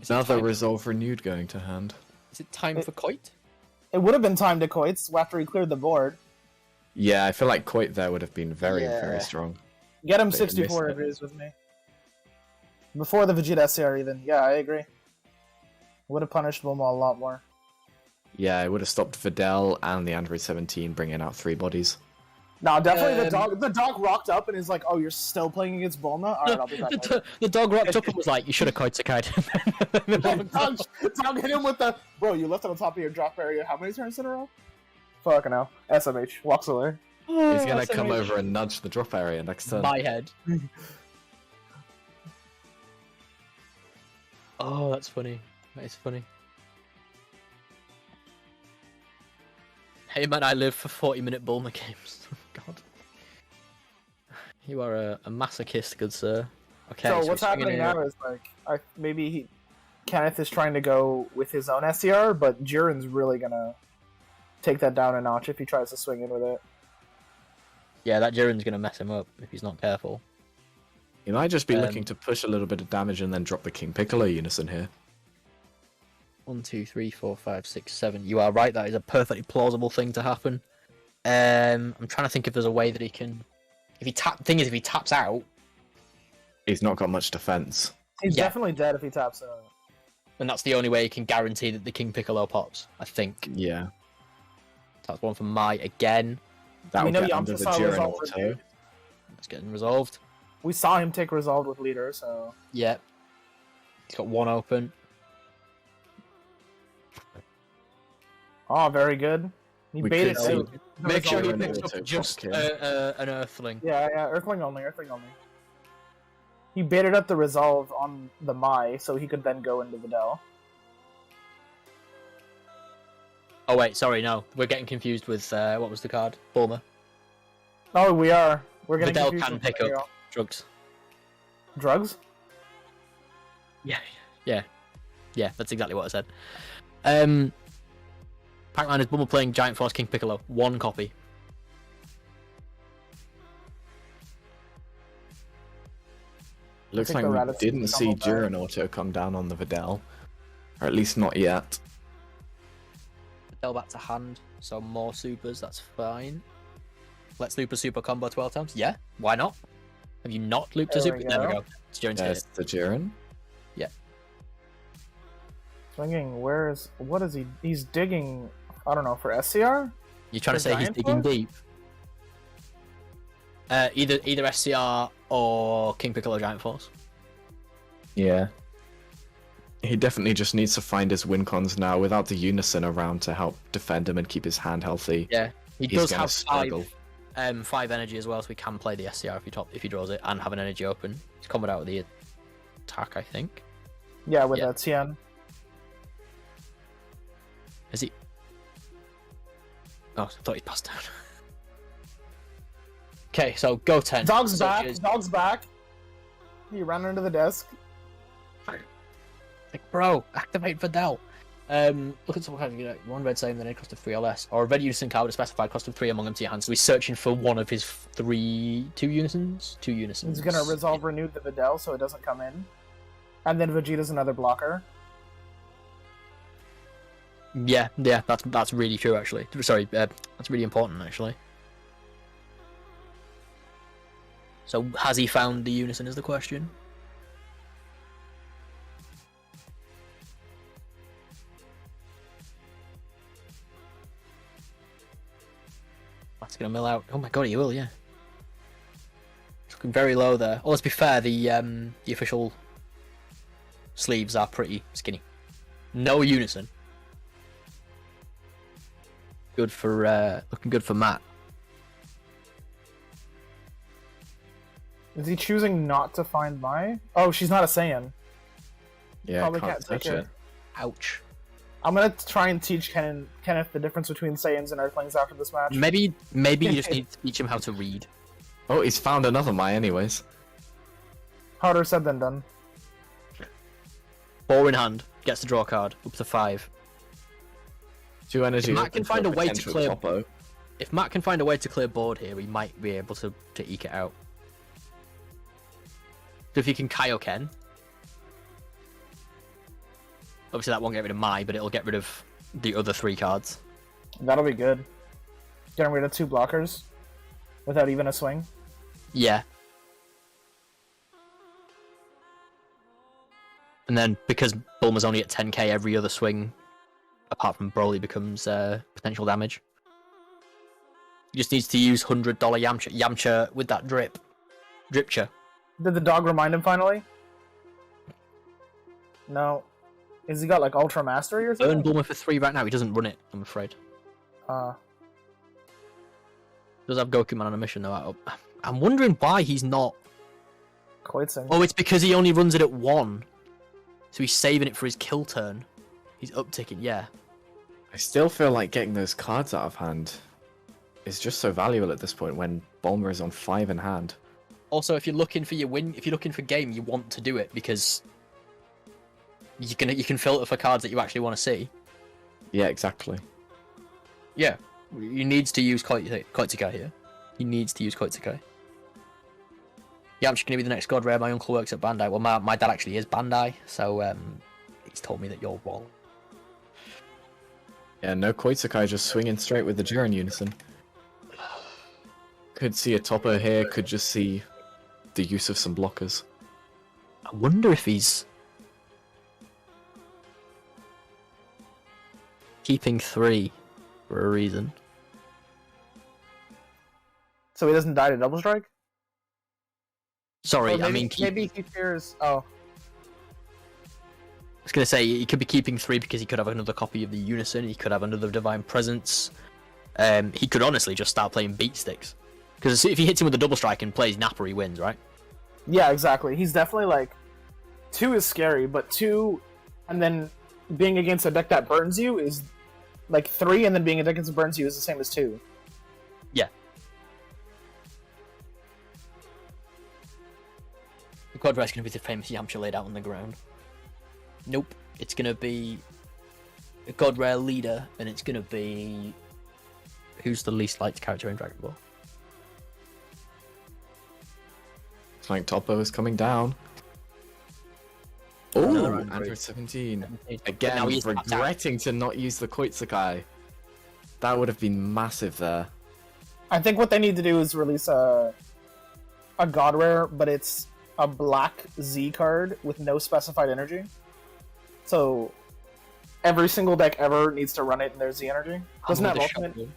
Is it Another time- resolve renewed going to hand. Is it time for Coit? It would have been time to Coits after he cleared the board. Yeah, I feel like Coit there would have been very, Yeah. very strong. Get him But he 64 missed it. agrees with me. Before the Vegeta SCR even. Yeah, I agree. Would have punished Bulma a lot more. Yeah, it would have stopped Videl and the Android 17 bringing out 3 bodies. No, definitely the Um, dog. The dog rocked up and is like, "Oh, you're still playing against Bulma? All right, I'll be back." later." The dog rocked up and was like, "You should have Koitsukai." dog hit him with the bro. You left on the top of your drop area. How many turns in a row? Fucking hell. SMH walks away. He's gonna come over and nudge the drop area next turn. My head. Oh, that's funny. That is funny. Hey man, I live for 40-minute Bulma games. God. You are a masochist, good sir. Okay, so we're what's swinging happening here. now is like, Kenneth is trying to go with his own SCR, but Jiren's really gonna take that down a notch if he tries to swing in with it. Yeah, that Jiren's gonna mess him up if he's not careful. He might just be Um, looking to push a little bit of damage and then drop the King Piccolo unison here. 1, 2, 3, 4, 5, 6, 7. You are right. That is a perfectly plausible thing to happen. I'm trying to think if there's a way that he can. If he taps out, He's not got much defense. He's Yeah. definitely dead if he taps out. then that's the only way he can guarantee that the King Piccolo pops. I think Yeah. that's one for Mai again. That We will know get under Yamcha the saw Jiren resolve auto. renewed. It's getting resolved. We saw him take resolved with leader, so Yep. He's got one open. oh, very good. He We baited could see- out. Make sure he Jiren picks auto up just kill. an Earthling. Yeah, Earthling only. He baited up the resolve on the Mai, so he could then go into Videl. Oh wait, sorry, no, we're getting confused with what was the card? Bulma. Oh, we are. We're getting Videl confused can with pick Videl. up drugs. Drugs. Yeah, that's exactly what I said. Pac-Man is Bulma playing Giant Force King Piccolo. 1 copy. Looks think like the we Rattata didn't will see come back. Jiren auto come down on the Videl. Or at least not yet. Videl back to hand, so more supers, that's fine. Let's loop a super combo 12 times. Yeah, why not? Have you not looped a There super? we There we go. go. It's Jiren's hit There's it. the Jiren. Swinging. What is he? He's digging. I don't know, for SCR. You're trying to For say he's Giant digging Force? deep? Either SCR or King Piccolo Giant Force. Yeah. He definitely just needs to find his win cons now without the unison around to help defend him and keep his hand healthy. Yeah, he He's does gonna have struggle. 5 energy as well, so he can play the SCR if he draws it and have an energy open. He's coming out with the attack, I think. Yeah, with Yeah. that Tien. Is he? Oh, I thought he passed down. Okay, so go 10. Dog's So back. here's- Dog's back. He ran under the desk. Like, bro, activate Videl. Look at some kind of, you know, 1 red same, then a cost of 3 or less. Or a red unison card with a specified cost of 3 among them to your hand. So he's searching for one of his 2 unisons? 2 unisons. He's gonna resolve renewed the Videl so it doesn't come in. And then Vegeta's another blocker. Yeah, that's really true actually. Sorry, that's really important actually. So has he found the unison is the question? That's gonna mill out. Oh my god, he will, yeah. It's looking very low there. Oh, let's be fair, the official sleeves are pretty skinny. No unison. Good for looking good for Matt. Is he choosing not to find my? Oh, she's not a Saiyan. Yeah, Probably can't can't touch take it. Ouch. I'm gonna try and teach Kenneth the difference between Saiyans and Earthlings after this match. Maybe you just need to teach him how to read. Oh, he's found another Mai anyways. Harder said than done. 4 in hand, gets to draw a card, up to 5. 2 energy. If Matt can open for find a way to potential clear- Topo. If Matt can find a way to clear board here, he might be able to eke it out. So if he can Kaioken, obviously that won't get rid of Mai, but it'll get rid of the other 3 cards. That'll be good. Getting rid of 2 blockers without even a swing. Yeah. And then because Bulma's only at 10k, every other swing, apart from Broly, becomes potential damage. He just needs to use $100 Yamcha. Yamcha with that Dripcha. Did the dog remind him finally? No. Has he got like Ultra Mastery or Burn something? Bulma for 3 right now. He doesn't run it, I'm afraid. Does have Gokuman on a mission though. I'm wondering why he's not. Koitzing. Oh, it's because he only runs it at 1. So he's saving it for his kill turn. He's upticking, yeah. I still feel like getting those cards out of hand is just so valuable at this point when Bulma is on 5 in hand. Also, if you're looking for your win, if you're looking for game, you want to do it because you can filter for cards that you actually want to see. Yeah, exactly. Yeah, he needs to use Koitsukai here. He needs to use Koitsukai. Yeah, I'm just gonna be the next God Rare. My uncle works at Bandai. Well, my dad actually is Bandai, so he's told me that you're wrong. Yeah, no Koitsukai just swinging straight with the Jiren Unison. Could see a Topo here, could just see the use of some blockers. I wonder if he's keeping 3 for a reason. So he doesn't die to double strike? Sorry, Or maybe, I mean, maybe he fears. Oh, I was gonna say he could be keeping 3 because he could have another copy of the Unison. He could have another Divine Presence. He could honestly just start playing beat sticks. Because if he hits him with a double strike and plays Napper, he wins, right? yeah, exactly. He's definitely like 2 is scary, but 2 and then being against a deck that burns you is like 3, and then being a deck that burns you is the same as 2. Yeah. The quad rare's gonna be the famous Yamcha laid out on the ground. Nope, it's gonna be a God Rare leader, and it's gonna be who's the least liked character in Dragon Ball. It's like Topo is coming down. Another Oh, Android. Android 17. But Again, now he's tapped out. regretting to not use the Koitsukai. That would have been massive there. I think what they need to do is release a God Rare, but it's a black Z card with no specified energy. So every single deck ever needs to run it in their Z energy. Doesn't Hand have with the ultimate? shovel.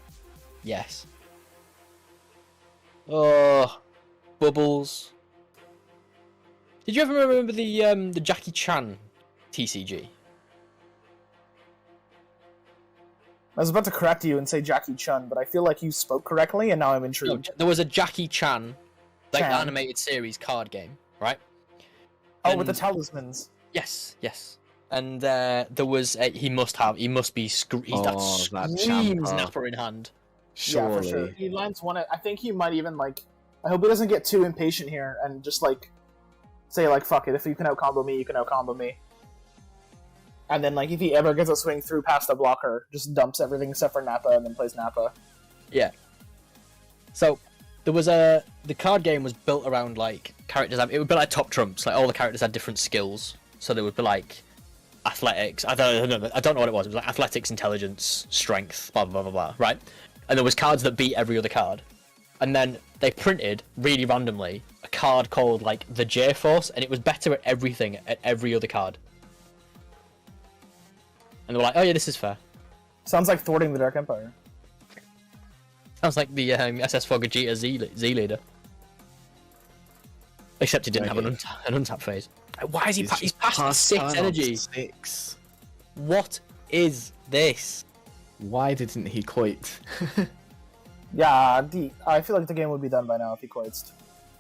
Yes. Oh, Bubbles. Did you ever remember the Jackie Chan TCG? I was about to correct you and say Jackie Chun, but I feel like you spoke correctly, and now I'm No, intrigued. there was a Jackie Chan, like Chan. the animated series card game, right? Oh, with the And- talismans. Yes, yes. And there was he must be he's that Oh, that screams Champa. Napper in hand. Yeah, for Surely. sure. He lands one. I think he might even like. I hope he doesn't get too impatient here and just like say like fuck it. If you can out combo me, you can out combo me. And then like if he ever gets a swing through past a blocker, just dumps everything except for Nappa and then plays Nappa. Yeah. So there was the card game was built around like characters. It was built like top trumps. Like all the characters had different skills, So there would be like athletics. I don't know what it was. It was like athletics, intelligence, strength, blah blah blah blah. Right, and there was cards that beat every other card, and then they printed really randomly a card called like the J Force, and it was better at everything at every other card. And they were like, "Oh yeah, this is fair." Sounds like thwarting the Dark Empire. Sounds like the SS4 Vegeta Z leader. Except he didn't have an untap phase. Why is he? He's past 6 energy. 6. What is this? Why didn't he quit? Yeah, I feel like the game would be done by now if he quits.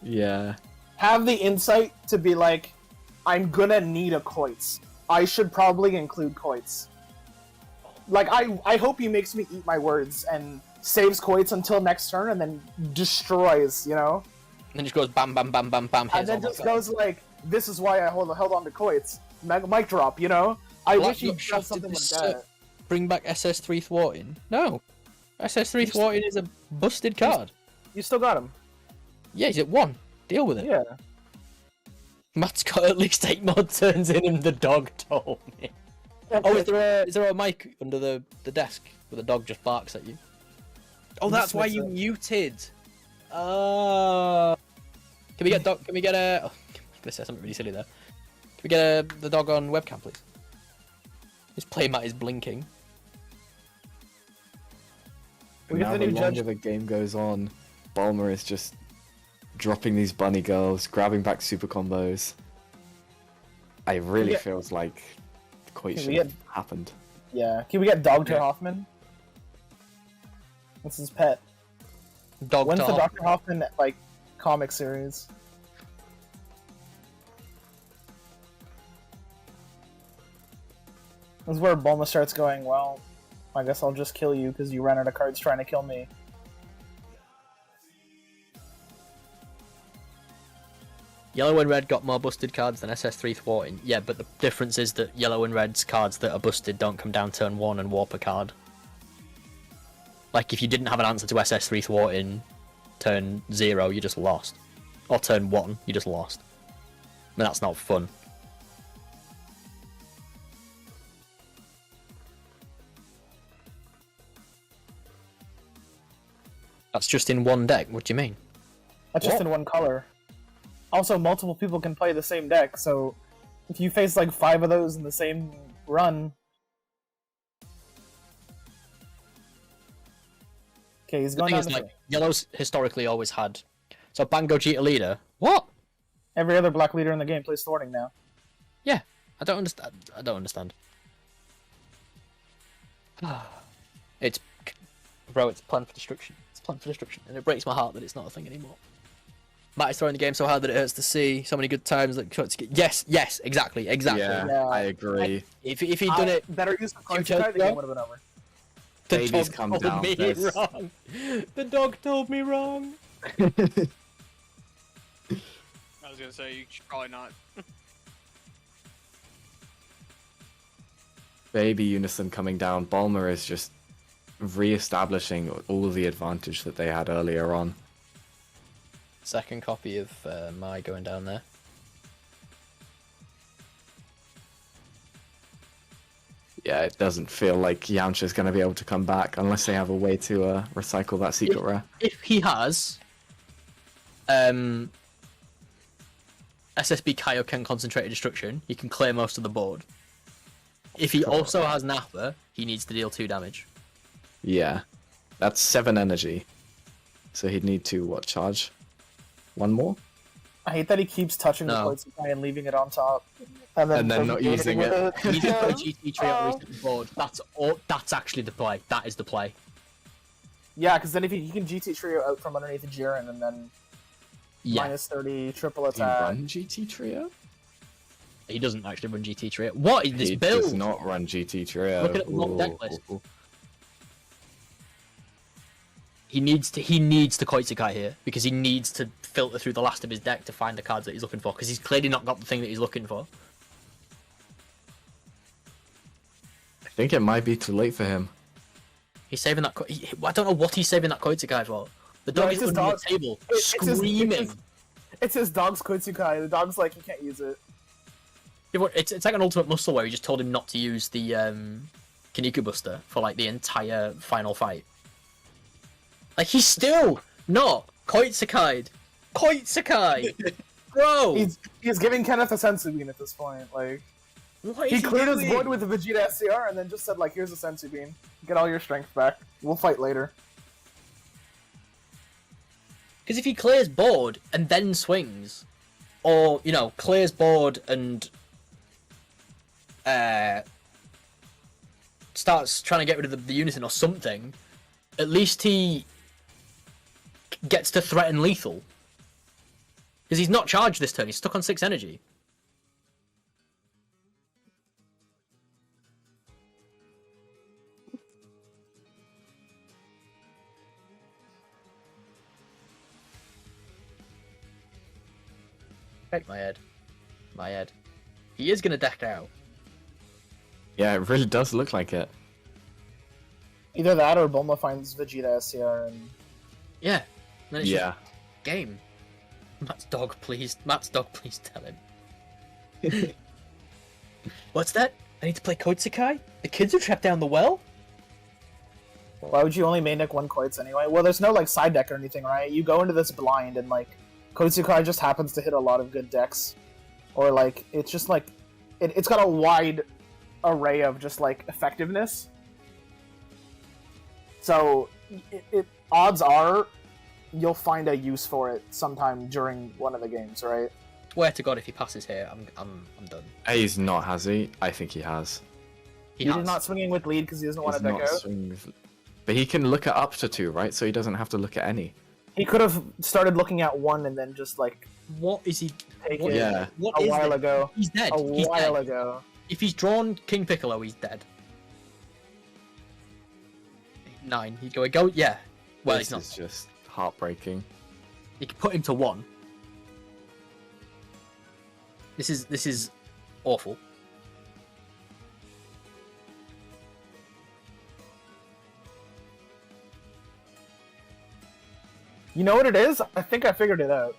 Yeah. Have the insight to be like, I'm gonna need a Koitz. I should probably include Koitz. Like, I hope he makes me eat my words and saves Koitz until next turn and then destroys, you know? And then just goes bam, bam, bam, bam, bam. And then just goes like, this is why I held on to Koitz. Mic drop, you know? I wish he did something like that. Bring back SS3 thwarting? No. SS3 thwarting is a busted card. You still got him. Yeah, he's at 1. Deal with it. Yeah. Matt's got at least 8 more turns in him, the dog told me. Oh, is there a mic under the desk where the dog just barks at you? Oh, that's why you muted. Can we get a... Oh, I'm gonna say something really silly there. Can we get the dog on webcam, please? His playmat is blinking. Now the longer the game goes on, Bulma is just dropping these bunny girls, grabbing back super combos. It really feels like the quite should have happened. Yeah. Can we get Dr. Hoffman? What's his pet? When's the Dr. Hoffman like comic series? This is where Bulma starts going, well, I guess I'll just kill you because you ran out of cards trying to kill me. Yellow and red got more busted cards than SS3 thwarting. Yeah, but the difference is that yellow and red's cards that are busted don't come down turn 1 and warp a card. Like, if you didn't have an answer to SS3 thwarting turn 0, you just lost. Or turn 1, you just lost. I mean, that's not fun. That's just in one deck, what do you mean? That's just in one color. Also, multiple people can play the same deck, so if you face like 5 of those in the same run... Okay, he's going down like, Yellow's historically always had... So Bango Gogeta leader? What? Every other black leader in the game plays thwarting now. Yeah, I don't understand. It's... Bro, it's plan for destruction. It's plan for destruction, and it breaks my heart that it's not a thing anymore. Matt is throwing the game so hard that it hurts to see. So many good times that yes, exactly. Yeah, I agree. If he'd done it, better use the cards, the game would have been over. The Babies dog come told down. me wrong. The dog told me wrong. I was gonna say you should probably not. Baby Unison coming down. Bulma is just re-establishing all of the advantage that they had earlier on. Second copy of Mai going down there. Yeah, it doesn't feel like Yamcha's going to be able to come back unless they have a way to recycle that secret rare. If he has SSB Kaioken Concentrated Destruction, he can clear most of the board. If he also has Nappa, he needs to deal 2 damage. Yeah, that's 7 energy. So he'd need to, what, charge? 1 more? I hate that he keeps touching the points and leaving it on top. And then not using it. He needs to put a GT tree out reset the board. That's actually the play. That is the play. Yeah, because then if he can GT Trio out from underneath the Jiren and then minus 30 triple attack. He run GT Trio? He doesn't actually run GT Trio. What is this build? He does not run GT Trio. Look at the mock deck list. He needs to Koitsukai here because he needs to filter through the last of his deck to find the cards that he's looking for because he's clearly not got the thing that he's looking for. I think it might be too late for him. He's saving that. I don't know what he's saving that Koitsukai for. The dog is under the table, screaming. It's his dog's Koitsukai. The dog's like, he can't use it. It's like an ultimate muscle where he just told him not to use the Kinniku Buster for like the entire final fight. Like he's still not Koitsukai. Bro! He's giving Kenneth a Sensu Bean at this point. Like he cleared his board with the Vegeta SCR and then just said like, "Here's a Sensu Bean. Get all your strength back. We'll fight later." Because if he clears board and then swings, or clears board and starts trying to get rid of the unison or something, at least he gets to threaten lethal. Because he's not charged this turn, he's stuck on 6 energy. My head. He is going to deck out. Yeah, it really does look like it. Either that or Bulma finds Vegeta SCR and... Yeah. Then it's Yeah. just game. Matt's dog, please tell him. What's that? I need to play Koitsukai? The kids are trapped down the well? Why would you only main deck one Koits anyway? Well, there's no like side deck or anything, right? You go into this blind and like Koitsukai just happens to hit a lot of good decks. Or like it's just like it's got a wide array of just like effectiveness. So odds are you'll find a use for it sometime during one of the games, right? Swear to God, if he passes here, I'm done. He's not, has he? I think he has. He's not swinging with lead because he doesn't want to deck out. But he can look at up to 2, right? So he doesn't have to look at any. He could have started looking at 1 and then just like What is he? take What, it Yeah. What a is while it? ago. He's dead. A He's while dead. ago. If he's drawn King Piccolo, he's dead. 9. He'd go. Yeah. Well, This he's not. is just heartbreaking. You could put him to 1. This is awful. You know what it is? I think I figured it out.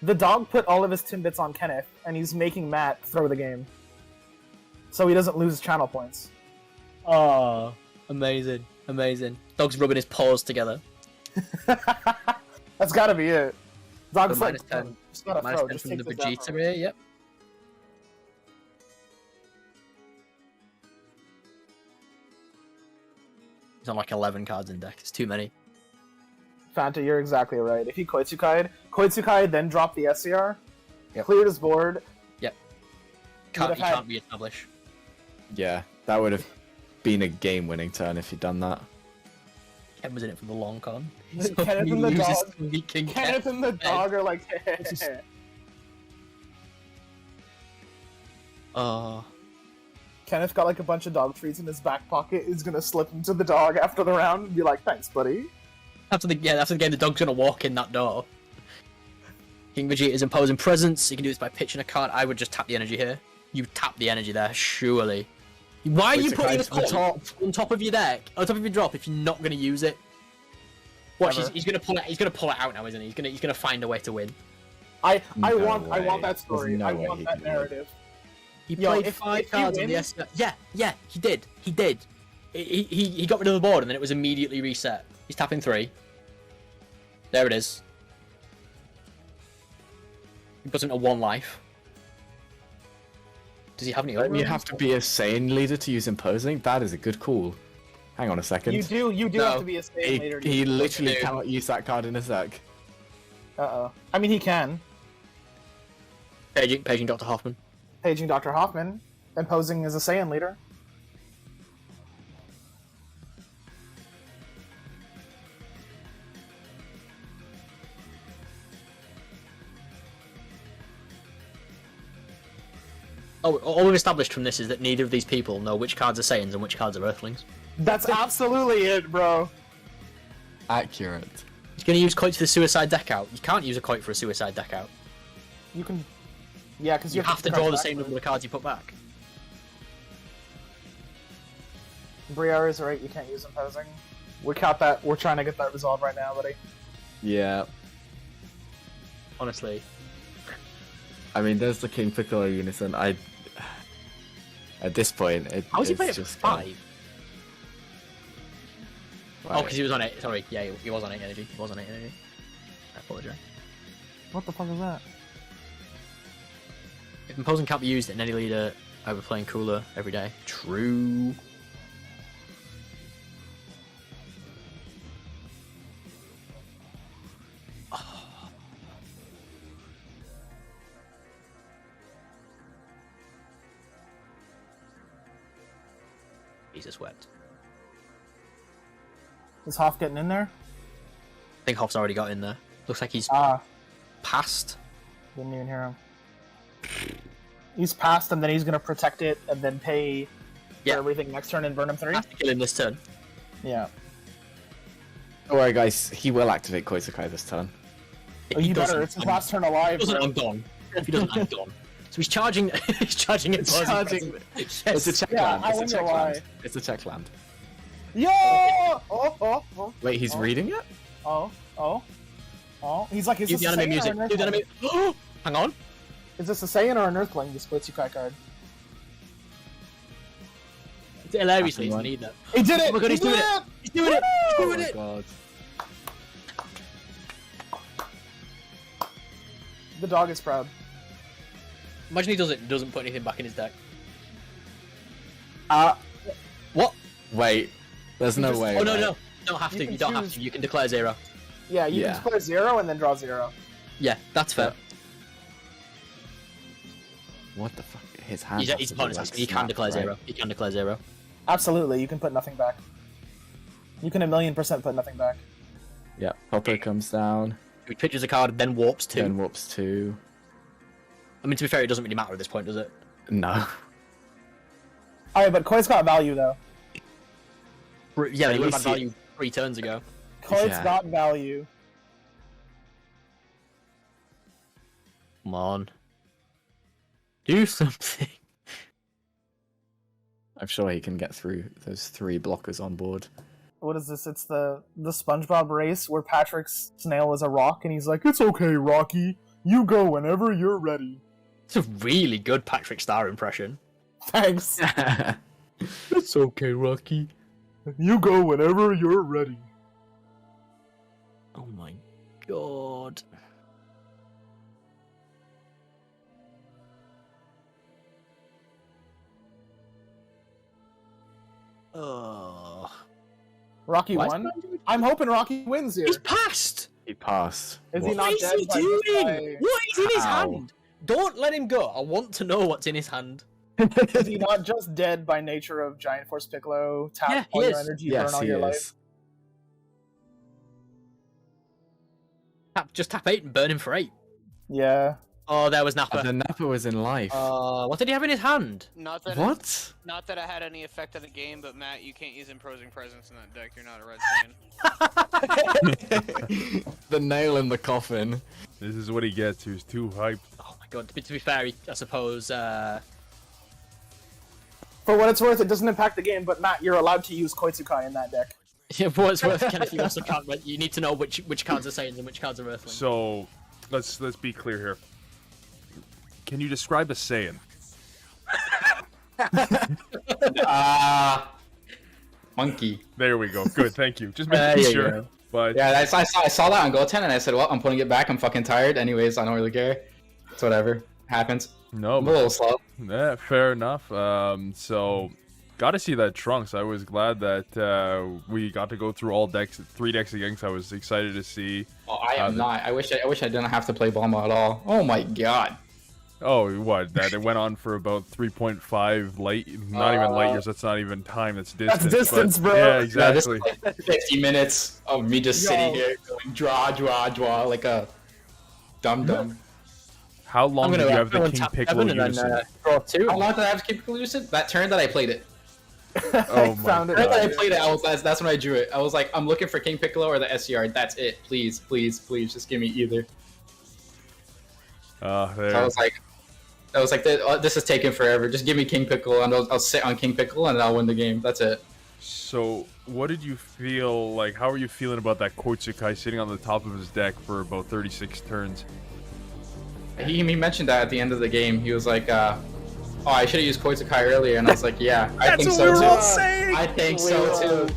The dog put all of his Timbits on Kenneth, and he's making Matt throw the game. So he doesn't lose channel points. Oh, amazing. Dog's rubbing his paws together. That's gotta be it. Dog's So like, -10. just gotta Minus throw, 10 just from take the this down Vegeta from me. here, yep. He's on like 11 cards in deck. It's too many. Fanta, you're exactly right. If he Koitsukai then dropped the SCR, Yep. cleared his board, You have had- can't re-establish. Yeah, that would have been a game-winning turn if he'd done that. Ken was in it for the long con. Kenneth He and the loses dog. to King Kenneth and the dog are like, Oh. Kenneth got like a bunch of dog treats in his back pocket. He's gonna slip them to the dog after the round and be like, "Thanks, buddy." After the game, the dog's gonna walk in that door. King Vegeta is imposing presence. You can do this by pitching a card. I would just tap the energy here. You tap the energy there, surely. Why are you putting this on top? on top of your deck, on top of your drop, if you're not gonna use it? Watch, Never. he's gonna pull it. He's gonna pull it out now, isn't he? He's gonna find a way to win. I No want way. that story. There's no I way want he that can do it. narrative. He Yo, played if 5 he cards on the wins- SR. Yeah, he did. He got rid of the board and then it was immediately reset. He's tapping 3. There it is. He puts him to 1 life. Does he have any other You ones? have to be a Saiyan leader to use imposing? That is a good call. Hang on a second. You do No. have to be a state later. He literally do. cannot use that card in his deck. Uh-oh. I mean, he can. Paging Dr. Hoffman. Paging Dr. Hoffman, imposing as a Saiyan leader. Oh, all we've established from this is that neither of these people know which cards are Saiyans and which cards are Earthlings. That's absolutely it, bro. Accurate. He's going to use Coit for the suicide deck out. You can't use a Coit for a suicide deck out. You can... Yeah, because You have to draw the same number of cards you put back. Briar is right, you can't use imposing. We're trying to get that resolved right now, buddy. Yeah. Honestly. I mean, there's the King Piccolo unison. At this point, How was he it's playing just 5? Oh, Right. because he was on 8. Sorry, yeah, he was on 8 energy. He was on 8 energy. I apologize. What the fuck is that? If imposing can't be used in any leader, I would playing cooler every day. True. Jesus wept. Is Hoff getting in there? I think Hoff's already got in there. Looks like he's Ah, passed. didn't even hear him. He's passed, and then he's gonna protect it, and then pay Yeah. for everything next turn and burn him 3. Has to kill him this turn. Yeah. Alright, guys, he will activate Koizukai this turn. Oh, you better. It's his last turn alive. If he doesn't, I'm gone. If he doesn't, I'm gone. So he's charging. He's charging it. It's a check Yeah, land. I It's a wonder check why. land. It's a check land. Yo! Oh. Wait, he's Oh. reading it? Oh. He's like, is Do this the a anime Saiyan music. or an Do the Earthling? anime. Hang on. Is this a Saiyan or an Earthling, this Koitsukai card? It's hilariously, he's One. gonna need that. He did it! Oh my god, he's He doing did it! He's doing it! He's Oh doing my it! god. The dog is proud. Imagine he does it and doesn't put anything back in his deck. What? Wait, there's no just- way. Oh no, right? no. You don't have You to. can You don't have choose- to. You can declare 0. Yeah, you Yeah. can play 0 and then draw 0. Yeah, that's fair. What the fuck? His hand. He's has his to be, opponent's like, asking. He can snapped, declare right? 0. He can declare 0. Absolutely, you can put nothing back. You can 1,000,000% put nothing back. Yeah, Hopper comes down, He pitches a card, then warps 2. then whoops 2. I mean, to be fair, it doesn't really matter at this point, does it? No. Alright, but Koi's got value, though. Yeah, he would have had least he- value 3 turns ago. Koi's Yeah. got value. Come on. Do something. I'm sure he can get through those 3 blockers on board. What is this? It's the SpongeBob race where Patrick's snail is a rock, and he's like, "It's okay, Rocky. You go whenever you're ready." It's a really good Patrick Star impression. Thanks. It's okay, Rocky. You go whenever you're ready. Oh my god. Oh. Rocky Why is won? Patrick- I'm hoping Rocky wins here. He's passed! He passed. Is he What? not What is dead he by this doing? guy? What is in his How? hand? Don't let him go. I want to know what's in his hand. Is he not just dead by nature of Giant Force Piccolo? Tap Yeah, he all your is. energy, Yes, burn all he your is. life. Just tap 8 and burn him for 8. Yeah. Oh, there was Nappa. And the Nappa was in life. What did he have in his hand? Not that What? not that it had any effect on the game, but Matt, you can't use imposing presence in that deck. You're not a red Saiyan. The nail in the coffin. This is what he gets. He's too hyped. Oh my god, to be fair, I suppose, For what it's worth, it doesn't impact the game, but Matt, you're allowed to use Koitsukai in that deck. yeah, for what it's worth, Kenneth, you also can't, but you need to know which cards are Saiyans and which cards are Earthlings. So, let's be clear here. Can you describe a Saiyan? Monkey. There we go. Good, thank you. Just There making you sure. go. But Yeah, I saw that on Goten, and I said, well, I'm putting it back. I'm fucking tired. Anyways, I don't really care. It's whatever. Happens. no, I'm a little slow. yeah, fair enough. So got to see that Trunks. I was glad that we got to go through all decks, 3 decks against. I was excited to see. Oh, I am not. I wish I didn't have to play Bulma at all. Oh my god. Oh, what? That it went on for about 3.5 light, not even light years. That's not even time. That's distance. That's distance, but- bro. Yeah, Yeah, this exactly. is like 50 minutes of me just sitting Yo. here going draw like a dum-dum. How long I'm did gonna you have the King tap Piccolo 7 and unison? then draw 2. How long did I have to keep exclusive? That turn that I played it. Oh I my found The it. turn that I God. played it, that's when I drew it. I was like, I'm looking for King Piccolo or the SCR. That's it. Please, just give me either. There. So I was like, this is taking forever. Just give me King Piccolo, and I'll sit on King Piccolo, and I'll win the game. That's it. So, what did you feel like? How are you feeling about that Koitsukai sitting on the top of his deck for about 36 turns? He mentioned that at the end of the game. He was like, "Oh, I should have used Koizukai earlier," and I was like, "Yeah, I think so too. saying. I think so too."